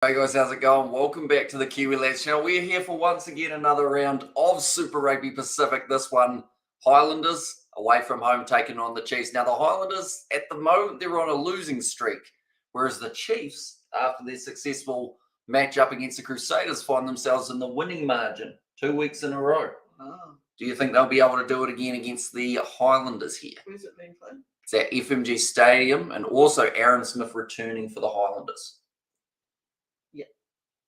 Hey guys, how's it going? Welcome back to the Kiwi Lads channel. We're here for once again another round of Super Rugby Pacific. This one, Highlanders away from home taking on the Chiefs. Now the Highlanders at the moment they're on a losing streak, whereas the Chiefs, after their successful match up against the Crusaders, find themselves in the winning margin 2 weeks in a row. Oh. Do you think they'll be able to do it again against the Highlanders here? Where's it being played? It's at FMG Stadium, and also Aaron Smith returning for the Highlanders.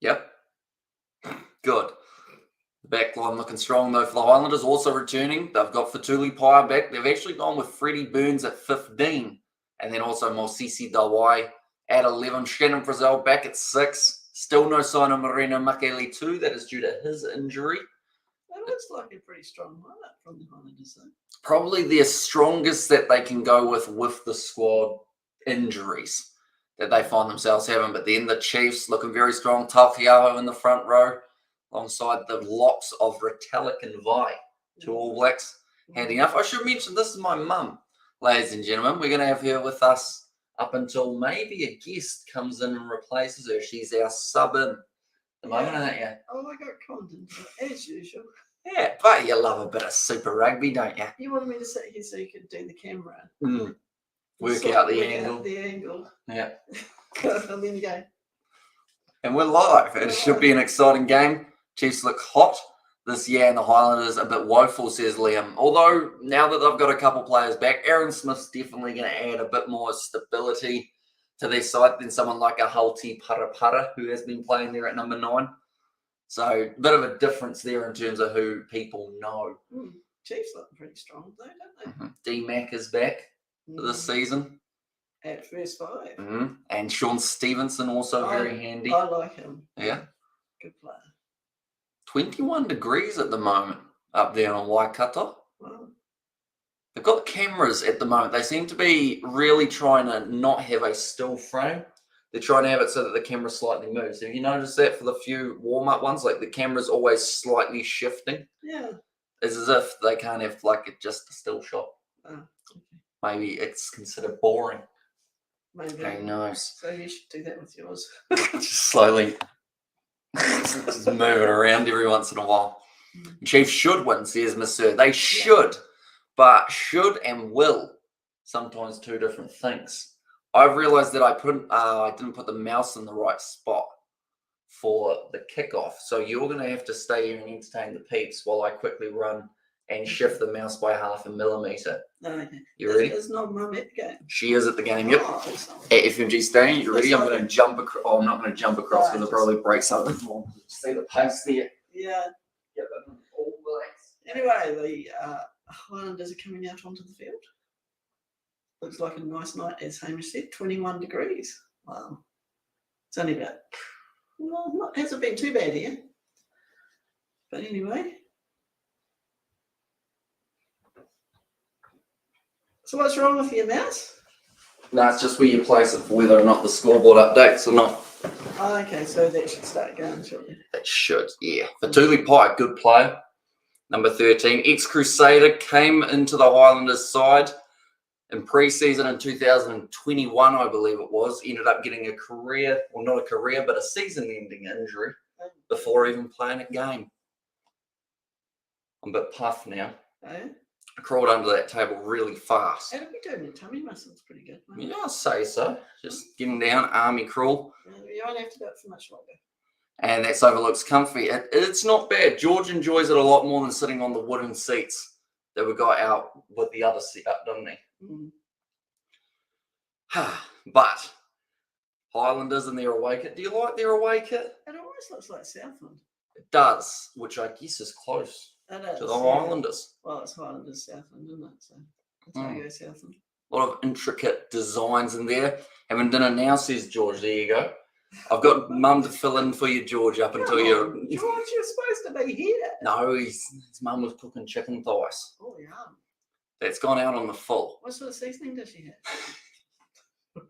Yep. Good. The back line looking strong, though, for the Highlanders. Also returning, they've got Fatuli Paya back. They've actually gone with Freddie Burns at 15. And then also Mosisi Dawai at 11. Shannon Frizzell back at 6. Still no sign of Moreno Makele 2. That is due to his injury. That looks like a pretty strong lineup from the Highlanders, though. Probably their strongest that they can go with the squad injuries that they find themselves having. But then the Chiefs looking very strong. Taukiaho in the front row alongside the locks of Retallick and Vi. Two All Blacks. Handy enough. I should mention this is my mum, ladies and gentlemen. We're going to have her with us up until maybe a guest comes in and replaces her. She's our sub in at the moment, aren't you? Oh, I got content as usual. Yeah, but you love a bit of Super Rugby, don't you? You wanted me to sit here so you could do the camera. Work out the angle. The angle. Yeah. And then you go. And we're live. It should be an exciting game. Chiefs look hot this year, and the Highlanders a bit woeful, says Liam. Although, now that they've got a couple players back, Aaron Smith's definitely going to add a bit more stability to their side than someone like a Halti Parapara, who has been playing there at number 9. So, a bit of a difference there in terms of who people know. Chiefs look pretty strong, though, don't they? D-Mac is back for this season. At first 5. And Sean Stevenson also very handy. I like him. Yeah. Good player. 21 degrees at the moment up there on Waikato. Wow. They've got cameras at the moment. They seem to be really trying to not have a still frame. They're trying to have it so that the camera slightly moves. Have you noticed that for the few warm-up ones? Like the camera's always slightly shifting. Yeah. It's as if they can't have like just a still shot. Oh, okay. Maybe it's considered boring. Maybe. Who knows? So you should do that with yours. Just slowly just move it around every once in a while. Chiefs should win, says Miss Sir. They should, but should and will sometimes two different things. I've realised that I didn't put the mouse in the right spot for the kickoff. So you're going to have to stay here and entertain the peeps while I quickly run and shift the mouse by 0.5 millimeter. Okay. You ready? It's not Mum at the game. She is at the game, yep. Oh, At FMG Stadium. You ready? I'm going to jump across. Oh, I'm not going to jump across because it'll probably break something. See the pace there? Yeah. Yep. All Blacks. Anyway, the Highlanders are coming out onto the field. Looks like a nice night, as Hamish said. 21 degrees. Wow. It's only about, well, hasn't been too bad here. But anyway. So what's wrong with your mouse? No, it's just where you place it for whether or not the scoreboard updates or not. Oh, okay, so that should start going shortly. It should, yeah. Fatuli Paya, good player. Number 13. Ex-Crusader came into the Highlanders side in pre-season in 2021, I believe it was. Ended up getting a career, well, not a career, but a season-ending injury before even playing a game. I'm a bit puffed now. Oh, yeah? I crawled under that table really fast. How did we do? Your tummy muscles pretty good. Right? Yeah, I'll say so. Just getting down, army crawl. You won't have to do it for much longer. And that's overlooks comfy. It's not bad. George enjoys it a lot more than sitting on the wooden seats that we got out with the other setup, doesn't he? But Highlanders and their away kit. Do you like their away kit? It almost looks like Southland. It does, which I guess is close to the Highlanders. Well, it's Highlanders Southland, isn't it? So that's how you go Southland. A lot of intricate designs in there. Having dinner now, says George. There you go. I've got Mum to fill in for you, George, up until you're... George, you're supposed to be here. No, his Mum was cooking chicken thighs. Oh, yum. That's gone out on the full. What sort of seasoning does she have?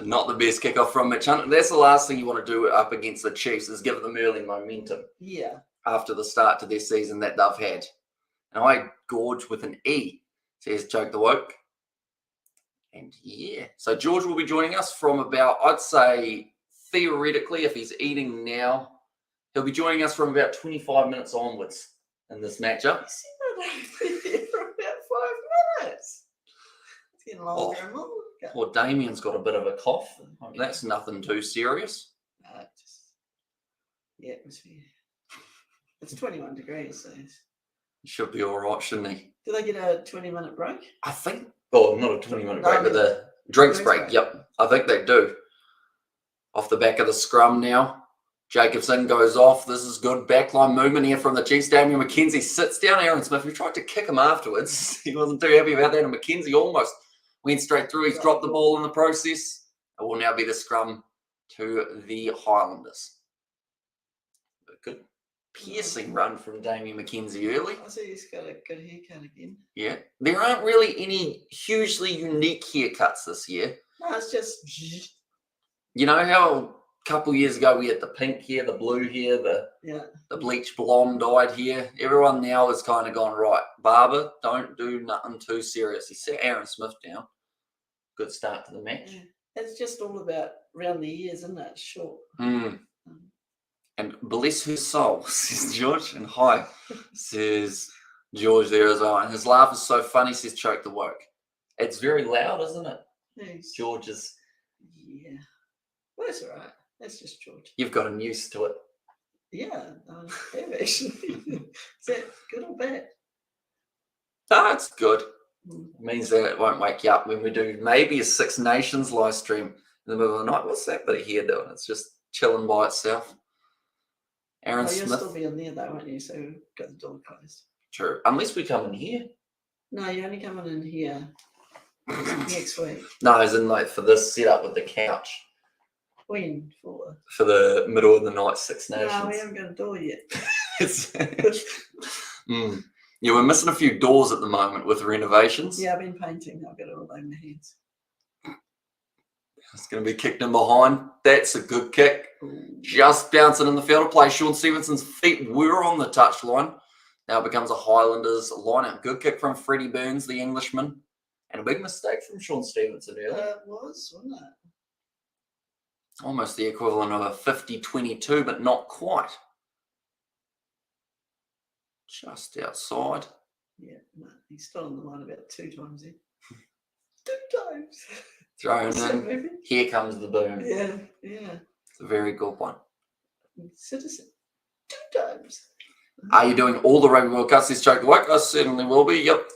Not the best kickoff from Mitch Hunt. That's the last thing you want to do up against the Chiefs is give them early momentum. Yeah. After the start to their season that they've had. And I gorge with an E, says Joke the Woke. And yeah, so George will be joining us from about, I'd say, theoretically, if he's eating now, he'll be joining us from about 25 minutes onwards in this matchup. For about 5 minutes. It's getting longer and longer. Well, Damien's got a bit of a cough. That's nothing too serious. Just the atmosphere. It's 21 degrees, so He should be all right, shouldn't he? do they get a 20-minute break? I think. Oh, not a 20-minute break, but the drinks break. Yep, I think they do. Off the back of the scrum now. Jacobson goes off. This is good backline movement here from the Chiefs. Damian McKenzie sits down Aaron Smith. We tried to kick him afterwards. He wasn't too happy about that. And McKenzie almost went straight through. He's dropped the ball in the process. It will now be the scrum to the Highlanders. A good piercing run from Damian McKenzie early. I see he's got a good haircut again. Yeah. There aren't really any hugely unique haircuts this year. No, it's just... You know how a couple years ago we had the pink hair, the blue hair, the bleach blonde dyed hair? Everyone now has kind of gone, right, barber, don't do nothing too serious. He set Aaron Smith down. Good start to the match. Yeah. It's just all about round the ears, isn't it? Short. And bless her soul, says George. And hi, says George there as well. And his laugh is so funny, says Choke the Woke. It's very loud, isn't it? Yes. George's. Yeah. Well, that's all right. That's just George. You've gotten used to it. Yeah, I have actually. Is that good or bad? No, it's good. It means that it won't wake you up when we do maybe a Six Nations live stream in the middle of the night. What's that bit of hair doing? It's just chilling by itself. Aaron Smith. You'll still be in there though, won't you? So we've got the door closed. True. Unless we come in here. No, you're only coming in here next week. No, as in like for this setup with the couch. When? For the middle of the night Six Nations. No, we haven't got a door yet. Yeah, we're missing a few doors at the moment with renovations. Yeah, I've been painting. I've got it all over my hands. It's going to be kicked in behind. That's a good kick. Ooh. Just bouncing in the field of play. Sean Stevenson's feet were on the touchline. Now it becomes a Highlanders line-out. Good kick from Freddie Burns, the Englishman. And a big mistake from Sean Stevenson earlier. It was, wasn't it? Almost the equivalent of a 50-22, but not quite. Just outside. Yeah, no, he's still on the line about 2 times there. 2 times. Thrown in. Here comes the boom. Yeah, yeah. It's a very good one. Citizen. 2 times. Are you doing all the Rugby World Cups this Choke the Woke? I certainly will be. Yep.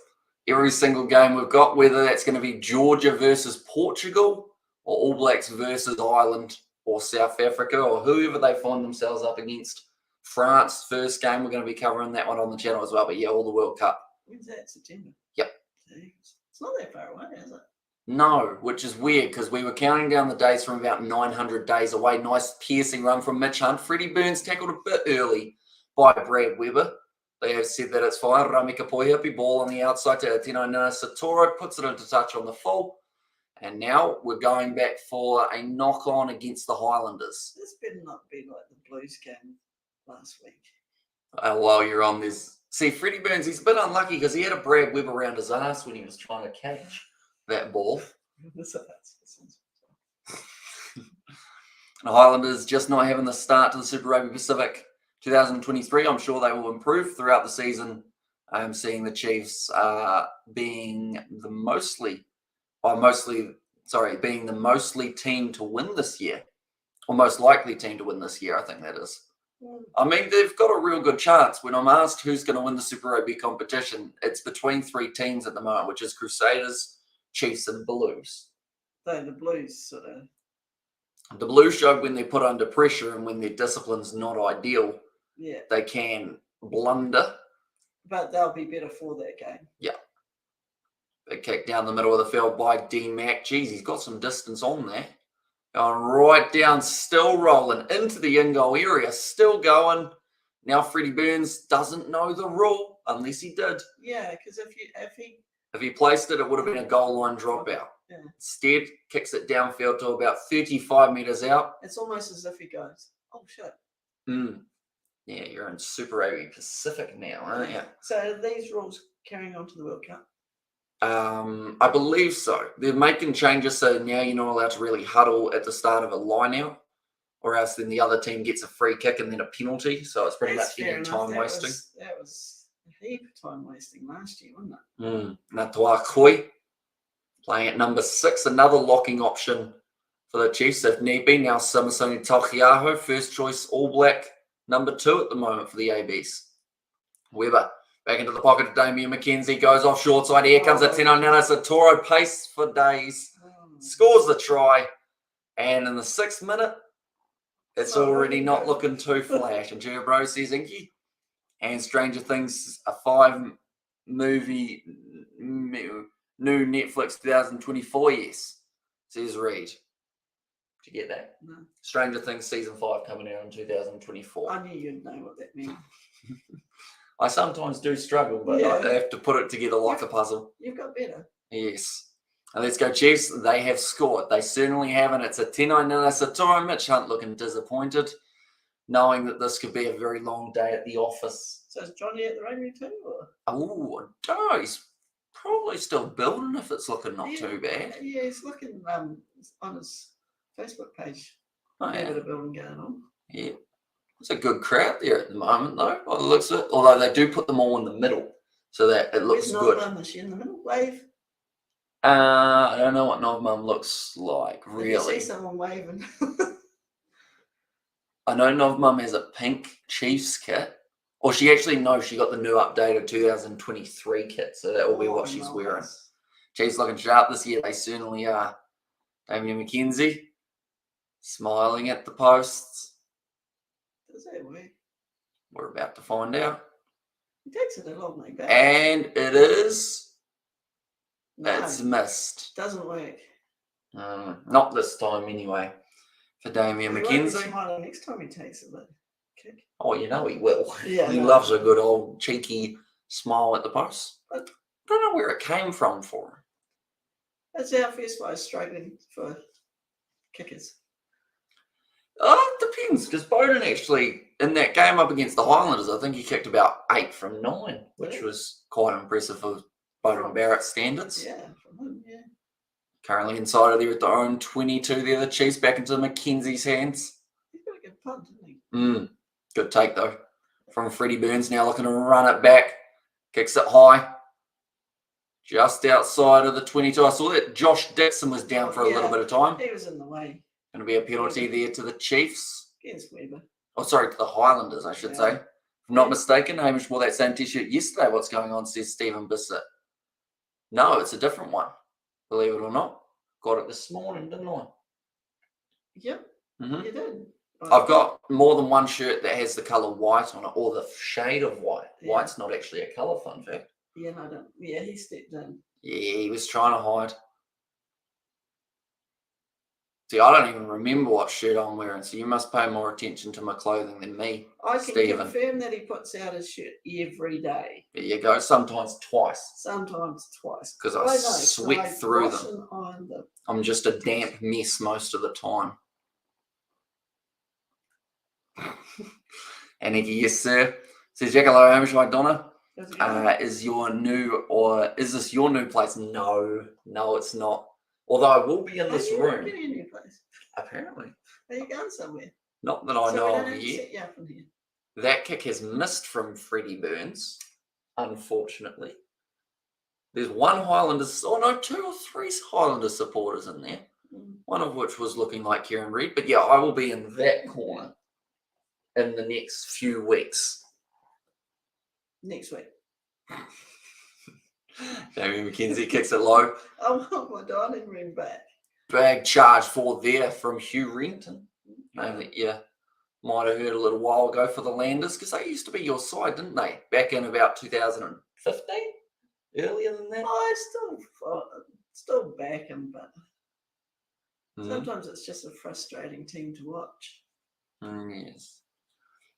Every single game we've got, whether that's going to be Georgia versus Portugal or All Blacks versus Ireland or South Africa or whoever they find themselves up against. France, first game, we're going to be covering that one on the channel as well. But yeah, all the World Cup. When's that? September? Yep. It's not that far away, is it? No, which is weird because we were counting down the days from about 900 days away. Nice piercing run from Mitch Hunt. Freddie Burns tackled a bit early by Brad Weber. They have said that it's fine. Rami Kapoihipi, ball on the outside to Tino Satoro, puts it into touch on the full. And now we're going back for a knock-on against the Highlanders. This better not be like the Blues game last week. While you're on this. See, Freddie Burns, he's a bit unlucky because he had a Brad Weber around his ass when he was trying to catch that ball. The Highlanders just not having the start to the Super Rugby Pacific 2023. I'm sure they will improve throughout the season. I'm seeing the Chiefs being the mostly team to win this year, or most likely team to win this year. I think that is. I mean, they've got a real good chance. When I'm asked who's going to win the Super Rugby competition, it's between 3 teams at the moment, which is Crusaders, Chiefs, and Blues. So the Blues sort of... The Blues showed when they're put under pressure and when their discipline's not ideal, they can blunder. But they'll be better for that game. Yeah. Big kick down the middle of the field by D Mac. Jeez, he's got some distance on there. Going right down, still rolling into the in-goal area, still going. Now Freddie Burns doesn't know the rule, unless he did. Yeah, because if he placed it, it would have been a goal line dropout. Yeah. Instead, kicks it downfield to about 35 metres out. It's almost as if he goes, oh, shit. Yeah, you're in Super Rugby Pacific now, aren't you? So are these rules carrying on to the World Cup? I believe so. They're making changes so now you're not allowed to really huddle at the start of a line-out. or else then the other team gets a free kick and then a penalty. So it's pretty That's much fair any enough. time wasting. That was a heap of time wasting last year, wasn't it? Ngātoa Koi playing at number 6, another locking option for the Chiefs if need be. Now Samasoni Taukei'aho, first choice All Black, number 2 at the moment for the ABs. Weber back into the pocket of Damien McKenzie, goes off short side. Here comes a Tino Nanasatoro, pace for days, scores the try, and in the 6th minute, it's already not looking too flash. And Gerabro says Inky, and Stranger Things, a 5-movie new Netflix 2024, yes, says Reed. Did you get that? No. Stranger Things season 5 coming out in 2024. I knew you'd know what that meant. I sometimes do struggle, but I have to put it together like a puzzle. You've got better. Yes. And let's go Chiefs. They have scored. They certainly have, and it's a 10-9 Nanasatoro. Mitch Hunt looking disappointed, knowing that this could be a very long day at the office. So is Johnny at the rugby too? Or? Oh, no, he's probably still building if it's looking not too bad. Yeah, he's looking on his Facebook page. Oh, Had a yeah. bit of building going on. Yeah. It's a good crowd there at the moment, though, by the looks of it. Although they do put them all in the middle, so that it looks good. Is she in the middle? Wave. I don't know what Novmum looks like, really. I see someone waving. I know Novmum has a pink Chiefs kit. Or she actually, no, she got the new updated 2023 kit, so that will be what she's wearing. Chiefs looking sharp this year, they certainly are. Damien McKenzie, smiling at the posts. Does that work? We're about to find out. He takes it a long way back. And it is. No, It's missed. doesn't work. Not this time, anyway. For Damien He won't be McKenzie. smiling next time he takes a kick. Oh, you know he will. Yeah, He no. loves a good old cheeky smile at the post. I But don't know where it came from for him. that's our first guy struggling for kickers. Oh, it depends, because Bowden actually, in that game up against the Highlanders, I think he kicked about 8 from 9, which was quite impressive for Bowden Barrett standards. Yeah, from him, yeah. Currently inside of there at their own 22 there, the Chiefs back into Mackenzie's hands. He's got a good punt, didn't he? Good take, though, from Freddie Burns, now looking to run it back. Kicks it high. Just outside of the 22. I saw that Josh Dixon was down for a little bit of time. He was in the way. Going to be a penalty there to the Chiefs. Against Weber. Oh, sorry, to the Highlanders, I should say. If I'm not mistaken, Hamish wore that same t-shirt yesterday. What's going on, says Stephen Bissett. No, it's a different one, believe it or not. Got it this morning, didn't I? Yep, you did. I've got more than one shirt that has the colour white on it, or the shade of white. Yeah. White's not actually a colour, fun fact. Yeah, no, I don't. Yeah, he stepped in. Yeah, he was trying to hide. See, I don't even remember what shirt I'm wearing, so you must pay more attention to my clothing than me, I can Stephen. confirm that he puts out his shirt every day. There you go, sometimes twice, Sometimes twice. because I sweat through them. I'm just a damp mess most of the time. And Nikki, yes sir, says Jack, hello, Hamish, hi Donna. Is this your new place? No, it's not. Although I will be in this room. Getting a new place. Apparently. Are you going somewhere? Not that I So know we don't of have to yet. set you up in here. That kick has missed from Freddie Burns, unfortunately. There's one Highlanders, 2 or 3 Highlanders supporters in there. One of which was looking like Kieran Reid. But yeah, I will be in that corner in the next few weeks. Next week. Damien McKenzie kicks it low. I want my dining room back. Bag charge for there from Hugh Renton. Name that you might have heard a little while ago for the Landers, because they used to be your side, didn't they? Back in about 2015? Earlier than that? I still back him, but sometimes it's just a frustrating team to watch. Yes.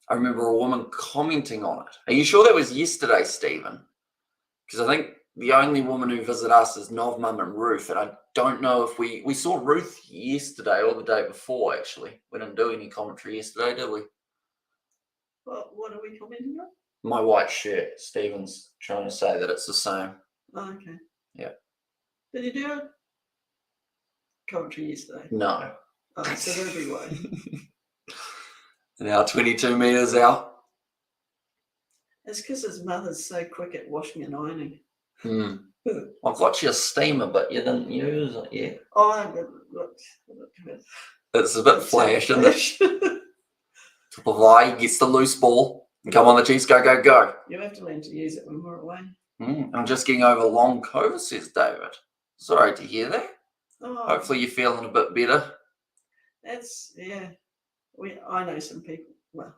I remember a woman commenting on it. Are you sure that was yesterday, Stephen? Because I think the only woman who visit us is Nov, Mum and Ruth, and I don't know if we saw Ruth yesterday or the day before, actually. We didn't do any commentary yesterday, did we? What are we commenting on? My white shirt. Stephen's trying to say that it's the same. Oh, okay. Yeah. Did you do a commentary yesterday? No. Oh, so that'll be why. Now 22 metres out. It's because his mother's so quick at washing and ironing. I got you a steamer, but you didn't use it yet. Oh, I looked. It's a bit flash, isn't it? Tupavai gets the loose ball. And come on, the Chiefs, go, go, go. You have to learn to use it when we're away. I'm just getting over long COVID, says David. Sorry to hear that. Oh, Hopefully you're feeling a bit better. That's, yeah. I know some people, well,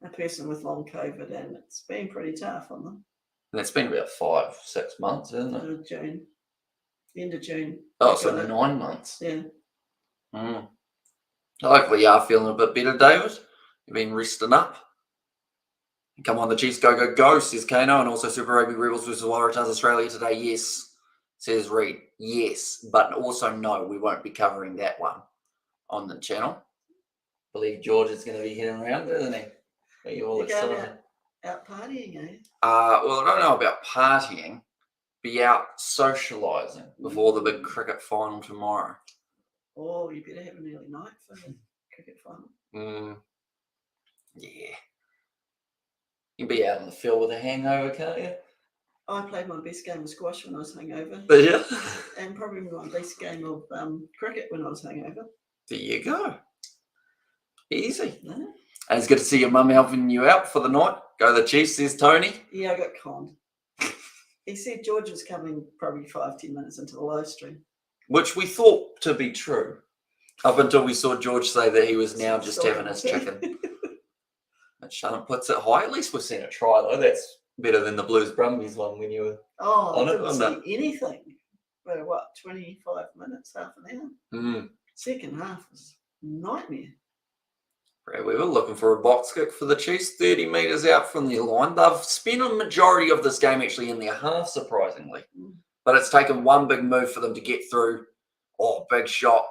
a person with long COVID, and it's been pretty tough on them. And it's been about 5-6 months, isn't it? June. End of June. Oh, so 9 months. Yeah. Hopefully you are feeling a bit better, David. You've been resting up. And come on, the Chiefs, go, go, go, says Kano. And also Super Rugby Rebels versus Waratahs Australia today. Yes, says Reed. Yes, but also no, we won't be covering that one on the channel. I believe George is going to be heading around, isn't he? Are you all excited? Out partying, eh? Well, I don't know about partying. Be out socialising before the big cricket final tomorrow. Oh, you better have an early night for the cricket final. Yeah. You can be out in the field with a hangover, can't you? I played my best game of squash when I was hungover. Did you? And probably my best game of cricket when I was hungover. There you go. Easy. No? And it's good to see your mum helping you out for the night. Go the Chiefs, says Tony. Yeah, I got conned. He said George was coming probably 5-10 minutes into the live stream. Which we thought to be true. Up until we saw George say that he was now just having his chicken. But Shannon puts it high. At least we've seen a try, though. That's better than the Blues Brumbies one when you were on I it, didn't see anything. But what, 25 minutes, half an hour? Second half was a nightmare. We were looking for a box kick for the Chiefs, 30 metres out from the line. They've spent a majority of this game actually in their half, surprisingly. But it's taken one big move for them to get through. Oh, big shot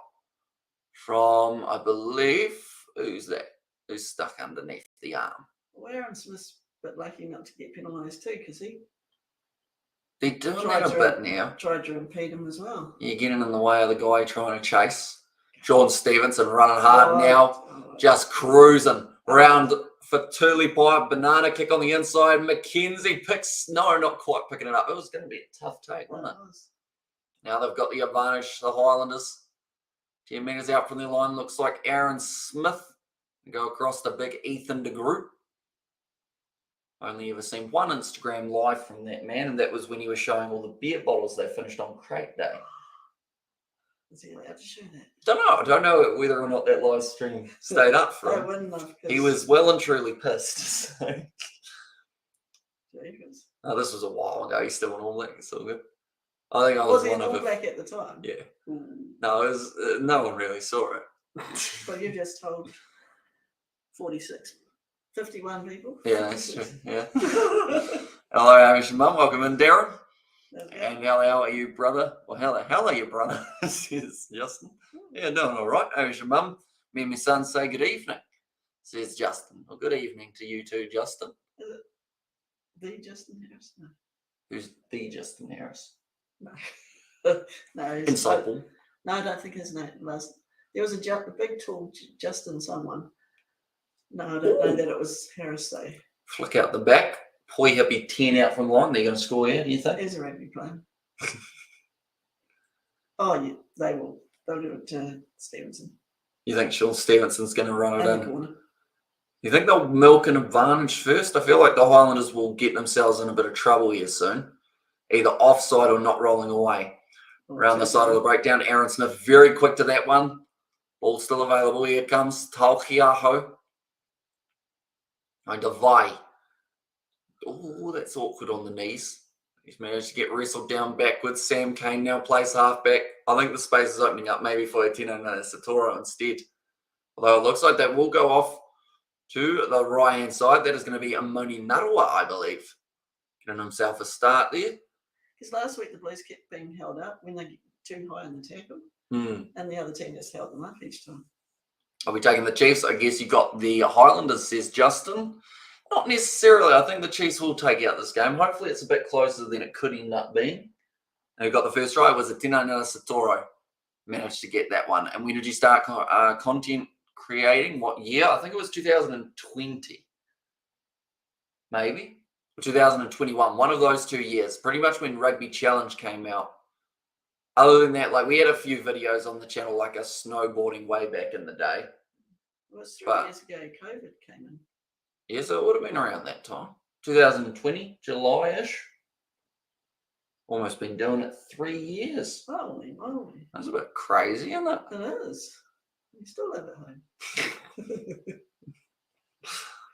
from, I believe, who's that? Who's stuck underneath the arm? Well, Aaron Smith's a bit lucky not to get penalised too, because they're doing that a bit now. Tried to impede him as well. You're getting in the way of the guy trying to chase. Sean Stevenson running hard now, just cruising around for Tulipai. Banana kick on the inside. McKenzie picks, no, not quite picking it up. It was going to be a tough take, wasn't it? Now they've got the advantage, the Highlanders. 10 metres out from their line. Looks like Aaron Smith. Go across to big Ethan de Groot. Only ever seen one Instagram live from that man, and that was when he was showing all the beer bottles they finished on crate day. Is he allowed to show that? I don't know whether or not that live stream stayed up for him. I wouldn't have. He was well and truly pissed. So. This was a while ago. He's still on All Black. It's all good. I think I was he one All of Black at the time? Yeah. No, it was, no one really saw it. But you just told 46, 51 people. Yeah, that's true. Yeah. Hello, Amish and Mum. Welcome in, Darren. And how are you, brother? Well, how the hell are you, brother? Says Justin. Yeah, doing all right. Amish and Mum. Me and my son say good evening, says Justin. Well, good evening to you too, Justin. Is it the Justin Harris? No. Who's the Justin Harris? No. No. Insightful. No, I don't think his name was. There was a big, tall Justin someone. No, I don't know that it was Harris, though. Flick out the back. Poi Hippie 10 out from line. They're going to score here, do you think? There's a rugby player. Oh, yeah, they will. They'll do it to Stevenson. You think Sean Stevenson's going to run it in? The corner. You think they'll milk an advantage first? I feel like the Highlanders will get themselves in a bit of trouble here soon. Either offside or not rolling away. Around the side of the breakdown. Aaron Smith very quick to that one. Ball still available. Here it comes. Tauhiaho. Going to Vai. Oh, that's awkward on the knees. He's managed to get wrestled down backwards. Sam Kane now plays halfback. I think the space is opening up maybe for Tino Satoro instead. Although it looks like that will go off to the right-hand side. That is going to be Amoni Narua, I believe. Getting himself a start there. Because last week the Blues kept being held up when they get too high in the tackle. And the other team just held them up each time. I'll be taking the Chiefs. I guess you got the Highlanders, says Justin. Not necessarily. I think the Chiefs will take out this game. Hopefully it's a bit closer than it could end up being. And who got the first try was Tino Satoro. Managed to get that one. And when did you start content creating. What year? I think it was 2020. Maybe. Or 2021. One of those 2 years. Pretty much when Rugby Challenge came out. Other than that, like we had a few videos on the channel, like us snowboarding way back in the day. It was 3 years ago COVID came in. Yeah, so it would have been around that time. 2020, July-ish. Almost been doing it 3 years. Holy moly. That's a bit crazy, isn't it? It is. You still live at home.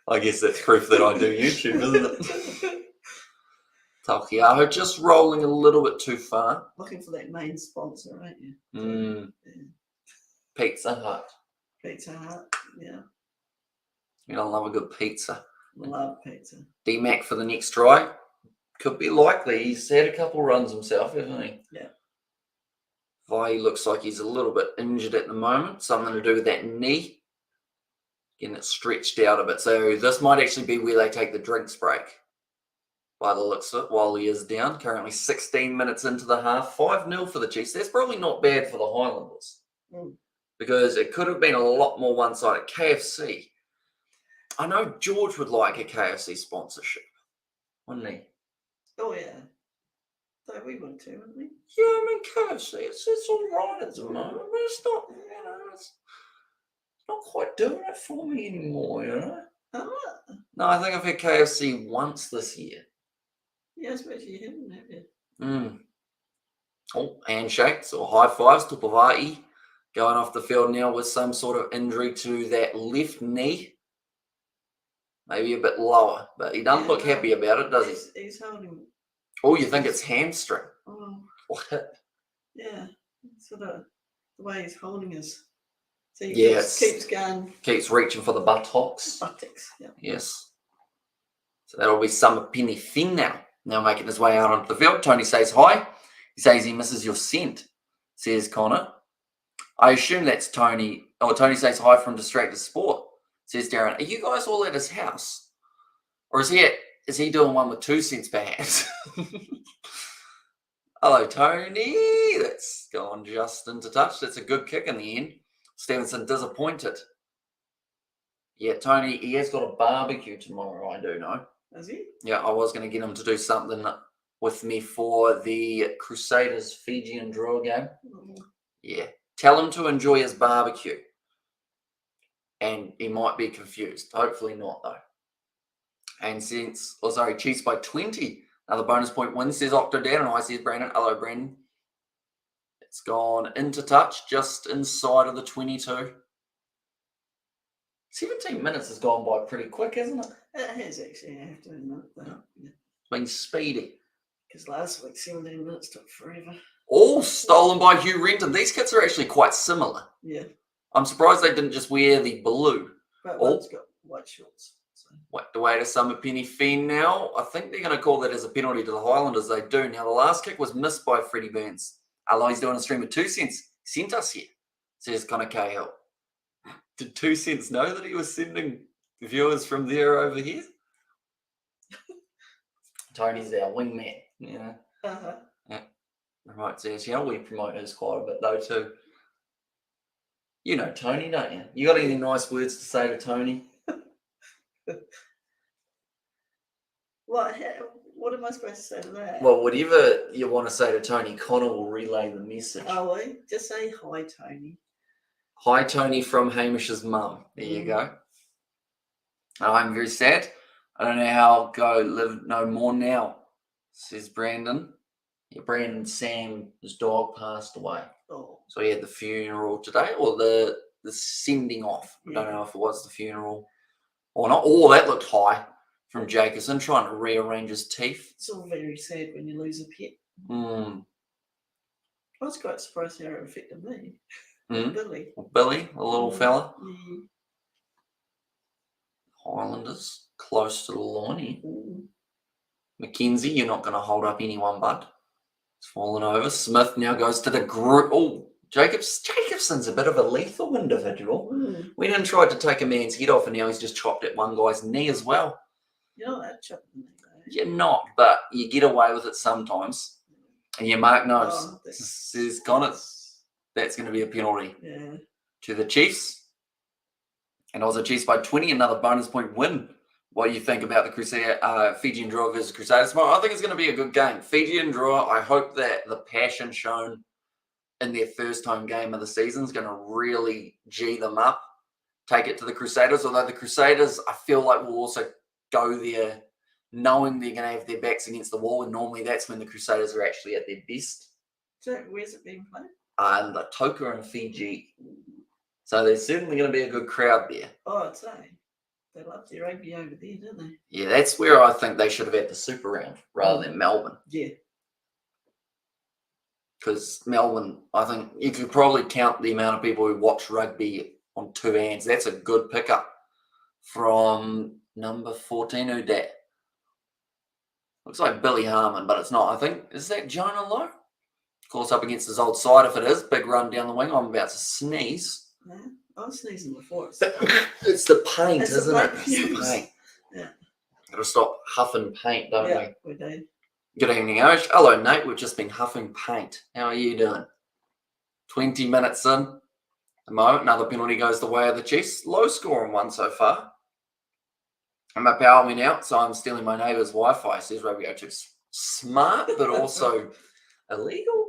I guess that's proof that I do YouTube, isn't it? Takiaho just rolling a little bit too far. Looking for that main sponsor, aren't you? Yeah. Pizza Hut. Pizza Hut, yeah. You don't love a good pizza. Love pizza. D-Mac for the next try. Could be likely. He's had a couple runs himself, hasn't he? Yeah. Vai looks like he's a little bit injured at the moment. Something to do with that knee. Getting it stretched out a bit. So this might actually be where they take the drinks break. By the looks of it, while he is down. Currently 16 minutes into the half. 5-0 for the Chiefs. That's probably not bad for the Highlanders. Because it could have been a lot more one-sided. KFC. I know George would like a KFC sponsorship. Wouldn't he? Oh, yeah. So we would too, wouldn't we? Yeah, I mean, KFC, it's all right at the moment. But it's not, it's not quite doing it for me anymore, Oh. No, I think I've had KFC once this year. Yeah, I suppose you haven't, have you? Oh, handshakes or high fives to Pavai. Going off the field now with some sort of injury to that left knee. Maybe a bit lower, but he doesn't look happy about it, does he? He's holding. Oh, you think it's hamstring? Oh. What? Yeah, sort of the way he's holding us. So he keeps going. Keeps reaching for the buttocks. Buttocks, yeah. Yes. So that'll be Samapini Finn now making his way out onto the field. Tony says hi. He says he misses your scent, says Connor. I assume that's Tony. Oh, Tony says hi from Distracted Sport, says Darren. Are you guys all at his house? Or is he doing one with 2 cents perhaps? Hello, Tony. That's gone just into touch. That's a good kick in the end. Stevenson disappointed. Yeah, Tony, he has got a barbecue tomorrow, I do know. Has he? Yeah, I was going to get him to do something with me for the Crusaders Fijian draw game. Yeah. Tell him to enjoy his barbecue. And he might be confused. Hopefully not, though. And Chiefs by 20. Another bonus point win, says Octodad. And I says Brandon. Hello, Brandon. It's gone into touch, just inside of the 22. 17 minutes has gone by pretty quick, hasn't it? It has actually, I have to admit that. Yeah. It's been speedy. Because last week, 17 minutes took forever. All stolen by Hugh Renton. These kits are actually quite similar. Yeah. I'm surprised they didn't just wear the blue. But one's got white shorts. So. The way to Samapini Finn now. I think they're going to call that as a penalty to the Highlanders. They do. Now, the last kick was missed by Freddie Burns. Allah, he's doing a stream of 2 cents. Sent us here, says Connor Cahill. Did 2 cents know that he was sending viewers from there over here? Tony's our wingman, Uh-huh. Yeah. Right, says, we promote his quite a bit though too. You know Tony, don't you? You got any nice words to say to Tony? What am I supposed to say to that? Well, whatever you want to say to Tony, Connor will relay the message. Oh, just say hi, Tony. Hi, Tony, from Hamish's mum. There you go. I'm very sad. I don't know how I'll go live no more now, says Brandon. Yeah, Brandon Sam, his dog passed away. Oh. So he had the funeral today, or the sending off. I don't know if it was the funeral or not. Oh, that looked high from Jacobson, trying to rearrange his teeth. It's all very sad when you lose a pet. I was quite surprised how it affected me. Billy, a little fella. Yeah. Highlanders, close to the line here. Mackenzie, you're not going to hold up anyone, bud. It's fallen over. Smith now goes to the group. Oh, Jacobson's a bit of a lethal individual. We didn't try to take a man's head off, and now he's just chopped at one guy's knee as well. You're not that chopping the knee, though. You're not, but you get away with it sometimes. And your mark knows. Says Connor, that's going to be a penalty to the Chiefs. And I was at Chiefs by 20, another bonus point win. What do you think about the Fijian draw versus Crusaders tomorrow? I think it's going to be a good game. Fijian draw, I hope that the passion shown in their first home game of the season is going to really G them up, take it to the Crusaders. Although the Crusaders, I feel like, will also go there knowing they're going to have their backs against the wall. And normally that's when the Crusaders are actually at their best. So where's it being played? In the Toka and Fiji. So there's certainly going to be a good crowd there. Oh, I'd say. They love their rugby over there, don't they? Yeah, that's where I think they should have had the Super Round rather than Melbourne. Yeah. Because Melbourne, I think you could probably count the amount of people who watch rugby on two hands. That's a good pickup from number 14, who dat? Looks like Billy Harmon, but it's not. I think, is that Jonah Lowe? Of course, up against his old side. If it is, big run down the wing. I'm about to sneeze. No, I was sneezing before. It's the paint, isn't it? It's It's the paint. Yeah. Gotta stop huffing paint, don't Yeah, we do. Good evening, Irish. Hello, Nate. We've just been huffing paint. How are you doing? 20 minutes in. At the moment, another penalty goes the way of the Chiefs. Low scoring one so far. And my power went out, so I'm stealing my neighbour's Wi-Fi, says Rugby Chiefs. Smart, but also illegal.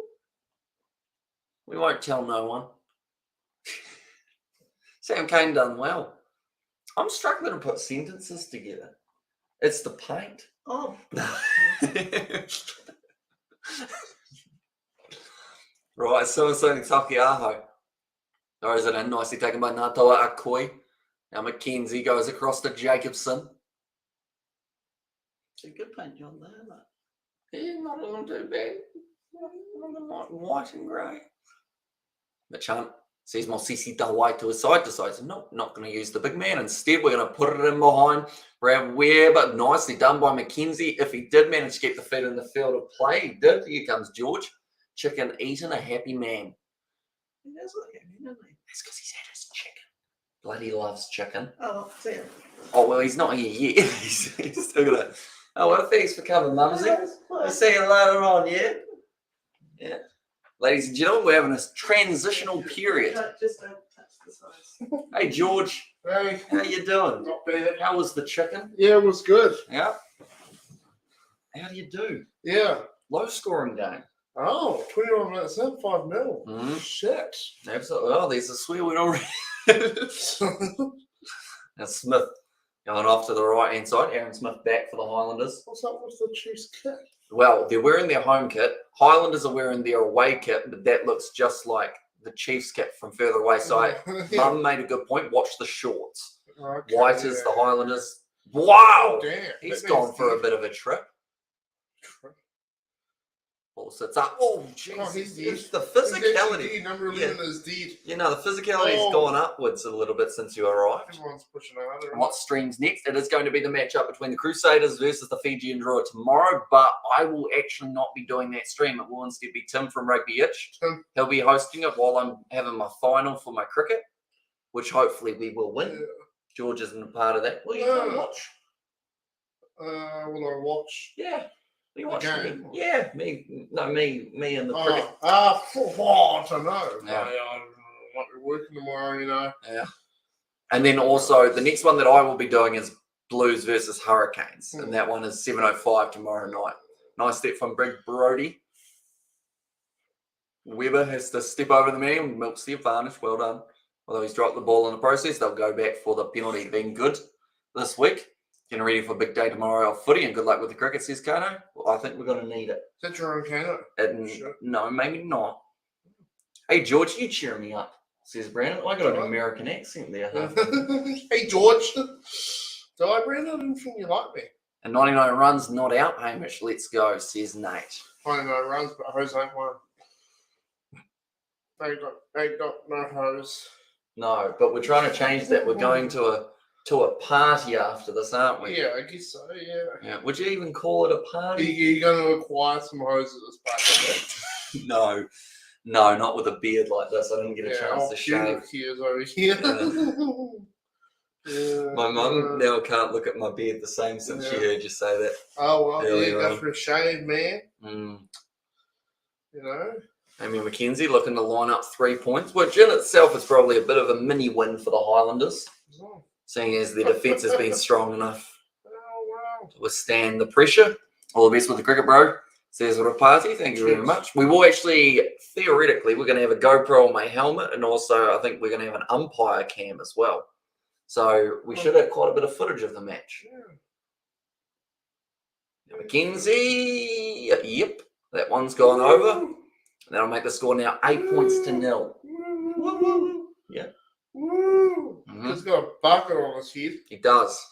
We won't tell no one. Sam Kane done well. I'm struggling to put sentences together. It's the paint. Oh. Right, so Takiaho. Throws it in, nicely taken by Ngātaua Akoi. Now McKenzie goes across to Jacobson. It's a good paint job there, isn't it? Yeah, not looking too bad. Not white and grey. But Chunt sees Mosisi Dawai to his side, decides, nope, not going to use the big man. Instead, we're going to put it in behind Brad Ware, but nicely done by McKenzie. If he did manage to keep the feet in the field of play, he did. Here comes George. Chicken eating, a happy man. He does look happy, doesn't he? That's because he's had his chicken. Bloody loves chicken. Oh, see ya. Oh, well, he's not here yet. he's still got it. Oh, well, thanks for coming, Mumsy. We'll see you later on, yeah? Yeah. Ladies and gentlemen, we're having a transitional period. Just don't touch the size. Hey, George. Hey, How you doing? not bad. How was the chicken? Yeah, it was good. Yeah. How do you do? Yeah. Low scoring game. Oh, 21 minutes in, 5-0. Mhm. Shit. Absolutely. Oh, there's a swear word already. Now Smith going off to the right hand side. Aaron Smith back for the Highlanders. What's up with the Chiefs kit? Well, they're wearing their home kit. Highlanders are wearing their away kit, but that looks just like the Chiefs kit from further away. So Mum made a good point. Watch the shorts. Okay, White is the yeah. Highlanders. Wow! Damn. He's that gone means for a he- bit of a trip. Ball sits up. Oh, jeez. Oh, he's It's dead. the He's actually physicality. dead. Number 11 is dead. You know, the physicality's Oh. gone upwards a little bit since you arrived. Everyone's pushing harder. And what streams next? It is going to be the matchup between the Crusaders versus the Fijian draw tomorrow, but I will actually not be doing that stream. It will instead be Tim from Rugby Itch. Tim. He'll be hosting it while I'm having my final for my cricket, which hopefully we will win. Yeah. George isn't a part of that. Will you No. go watch? Will I watch? Yeah. Will you watch game? me? Yeah, me. No, me and the cricket. I don't know. Yeah. I might be working tomorrow, you know. Yeah. And then also the next one that I will be doing is Blues versus Hurricanes. And that one is 7:05 tomorrow night. Nice step from Big Brody. Weber has to step over the man, milks the advantage. Well done. Although he's dropped the ball in the process, they'll go back for the penalty. Being good this week. Getting ready for a big day tomorrow of footy, and good luck with the cricket, says Kano. Well, I think we're going to need it. Is that your own Kano? Sure. No, maybe not. Hey, George, you cheer me up, says Brandon. I got an American accent there. Hey, George. Do I, Brandon? I didn't think you liked me. And 99 runs not out, Hamish. Let's go, says Nate. 29 runs, but Jose won. They got no hose. No, but we're trying to change that. We're going to a party after this, aren't we? Yeah, I guess so, yeah. Yeah. Would you even call it a party? You're going to acquire some hoses as part of No, not with a beard like this. I didn't get a it. chance to shave. Here's over here. Yeah. My mum now can't look at my beard the same since she heard you say that. Oh, well, Earlier go on. for a shave, man. Mm. You know? Amy McKenzie looking to line up 3 points, which in itself is probably a bit of a mini win for the Highlanders. Oh, seeing as the defence has been strong enough wow. to withstand the pressure. All the best with the cricket, bro. Says Rapati. Thank you very Cheers. much. We will actually, theoretically, we're going to have a GoPro on my helmet, and also I think we're going to have an umpire cam as well. So we should have quite a bit of footage of the match. Yeah. Mackenzie, yep, that one's gone over. That'll make the score now 8 points to 0. Woo. Yeah. Woo. Mhm. He's got a bucket on his head. He does.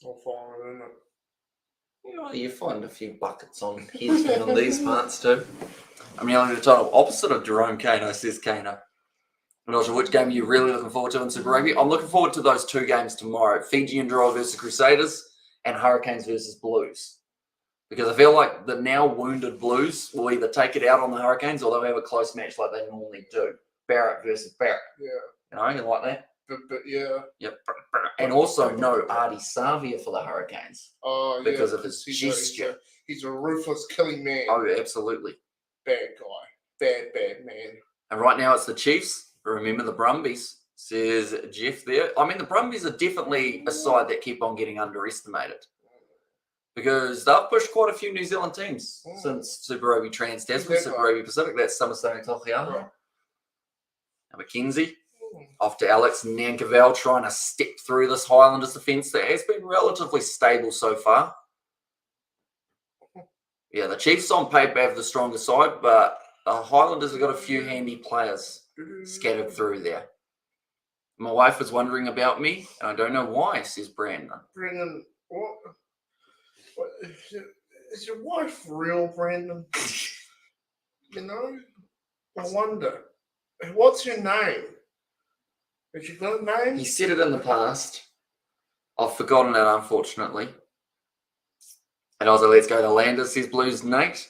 I'll follow it, isn't it? You find a few buckets on heads around these parts too. I'm nearly the total opposite of Jerome Kano, says Kano. I'm not sure which game you're really looking forward to in Super Rugby. I'm looking forward to those two games tomorrow. Fijian draw versus Crusaders and Hurricanes versus Blues. Because I feel like the now wounded Blues will either take it out on the Hurricanes or they'll have a close match like they normally do. Barrett versus Barrett. Yeah. You like that? But yeah. Yep. And also no Artie Savia for the Hurricanes. Oh, yeah. Because of his gesture. He's a ruthless killing man. Oh, absolutely. Bad guy. Bad man. And right now it's the Chiefs. Remember the Brumbies, says Jeff there. I mean, the Brumbies are definitely a side that keep on getting underestimated. Because they've pushed quite a few New Zealand teams since Super Rugby Trans-Tasman, Super Rugby Pacific. That's Summerstone and Tokiaho. Right. Now Mackenzie, off to Alex Nankerville, trying to step through this Highlanders defence that has been relatively stable so far. Yeah, the Chiefs on paper have the stronger side, but the Highlanders have got a few handy players scattered through there. My wife was wondering about me, and I don't know why, says Brandon. Brandon, what is your wife real, Brandon? You know? I wonder. What's your name? Has you got a name? He said it in the past. I've forgotten it, unfortunately. And also, let's go to Landers, says Blues Nate.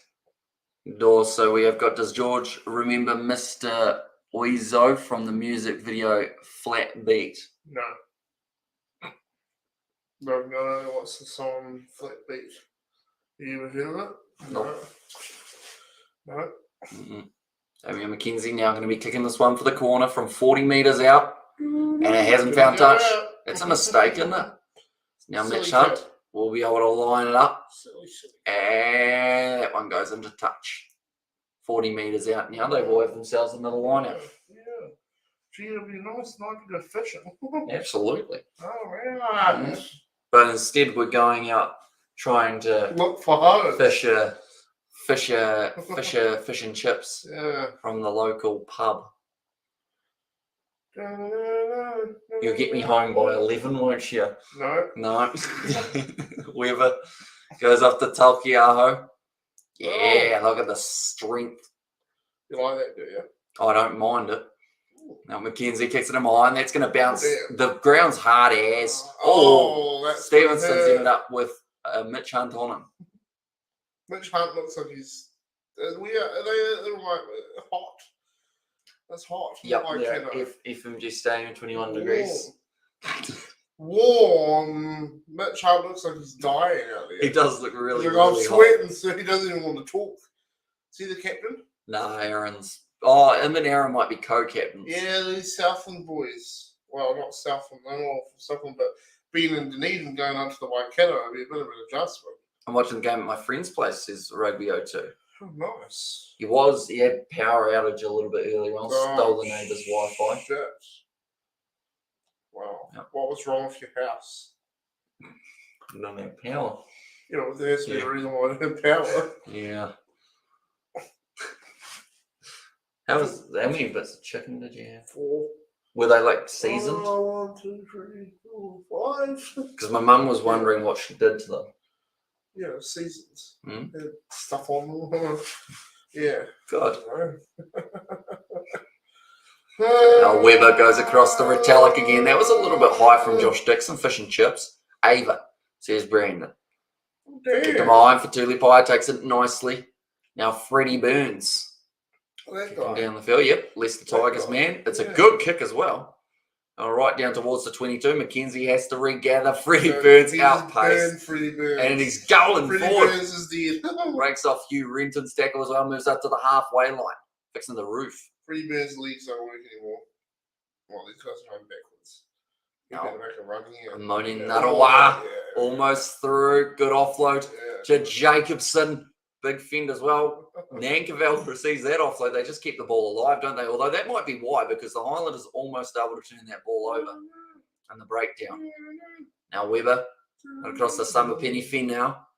And also, we have got, does George remember Mr. Oizo from the music video Flat Beat? No. No, what's the song Flat Beat? You ever heard of it? No. Mm-mm. Damian McKenzie now going to be kicking this one for the corner from 40 metres out. And it hasn't found touch. It's a mistake, isn't it? Now Mitch Hunt will be able to line it up. Silly. And that one goes into touch. 40 metres out now. They will have themselves another line out. Yeah. Gee, it'll be a nice night to go fishing. Absolutely. Oh, right. But instead, we're going out trying to Look for hoes. fish and chips from the local pub. You'll get me home by 11, won't you? No. Weaver goes up to Talkiaho. Yeah, look at the strength. You like that, do you? I don't mind it. Now Mackenzie kicks it in behind. That's going to bounce. The ground's hard as. That's Stevenson's ended up with Mitch Hunt on him. Mitch Hunt looks like he's. They're like hot. That's hot. Yep. Like FMG Stadium, 21 degrees. Warm. Mitch Hunt looks like he's dying out there. He does look really, He's really like, I'm hot. sweating, so he doesn't even want to talk. See the captain? Nah, Aaron's. Oh, him and Aaron might be co-captains. Yeah, these Southland boys. Well, not Southland. They're all from Southland, but being in Dunedin going up to the Waikato would be a bit of an adjustment. I'm watching the game at my friend's place. Says Rugby 02. Oh, nice. He had power outage a little bit earlier on. Stole the neighbour's Wi-Fi. Shit. Wow. Yep. What was wrong with your house? You don't have power. You know, there has to be a reason why I didn't have power. Yeah. How many bits of chicken did you have? 4. Were they like seasoned? 1, 2, 3, 4, 5. Because my mum was wondering what she did to them. Yeah, seasons. Hmm? They had stuff on them. Yeah. God. Now Weber goes across the Retallick again. That was a little bit high from Josh Dixon. Fish and chips. Ava, says Brandon. Kicked him behind for Tulipai. Takes it nicely. Now Freddie Burns. That Kicking guy. down the field. Yep. Leicester Tigers, man. It's a good kick as well. Right down towards the 22. Mackenzie has to regather. Freddie Burns outpace. Freddie Burns. And he's going Freddie forward. Burns is dead. Breaks off Hugh Renton's tackle as well. Moves up to the halfway line. Fixing the roof. Freddie Burns' leagues don't work anymore. Well, these guys are going backwards. You No. better make a run here. Moni Yeah. Narawa, Yeah. almost through. Good offload Yeah. to Jacobson. Big fend as well. Nankerville receives that offload. They just keep the ball alive, don't they? Although that might be why, because the Highlanders almost able to turn that ball over and the breakdown. Now Weber across the Summer Penny fend now.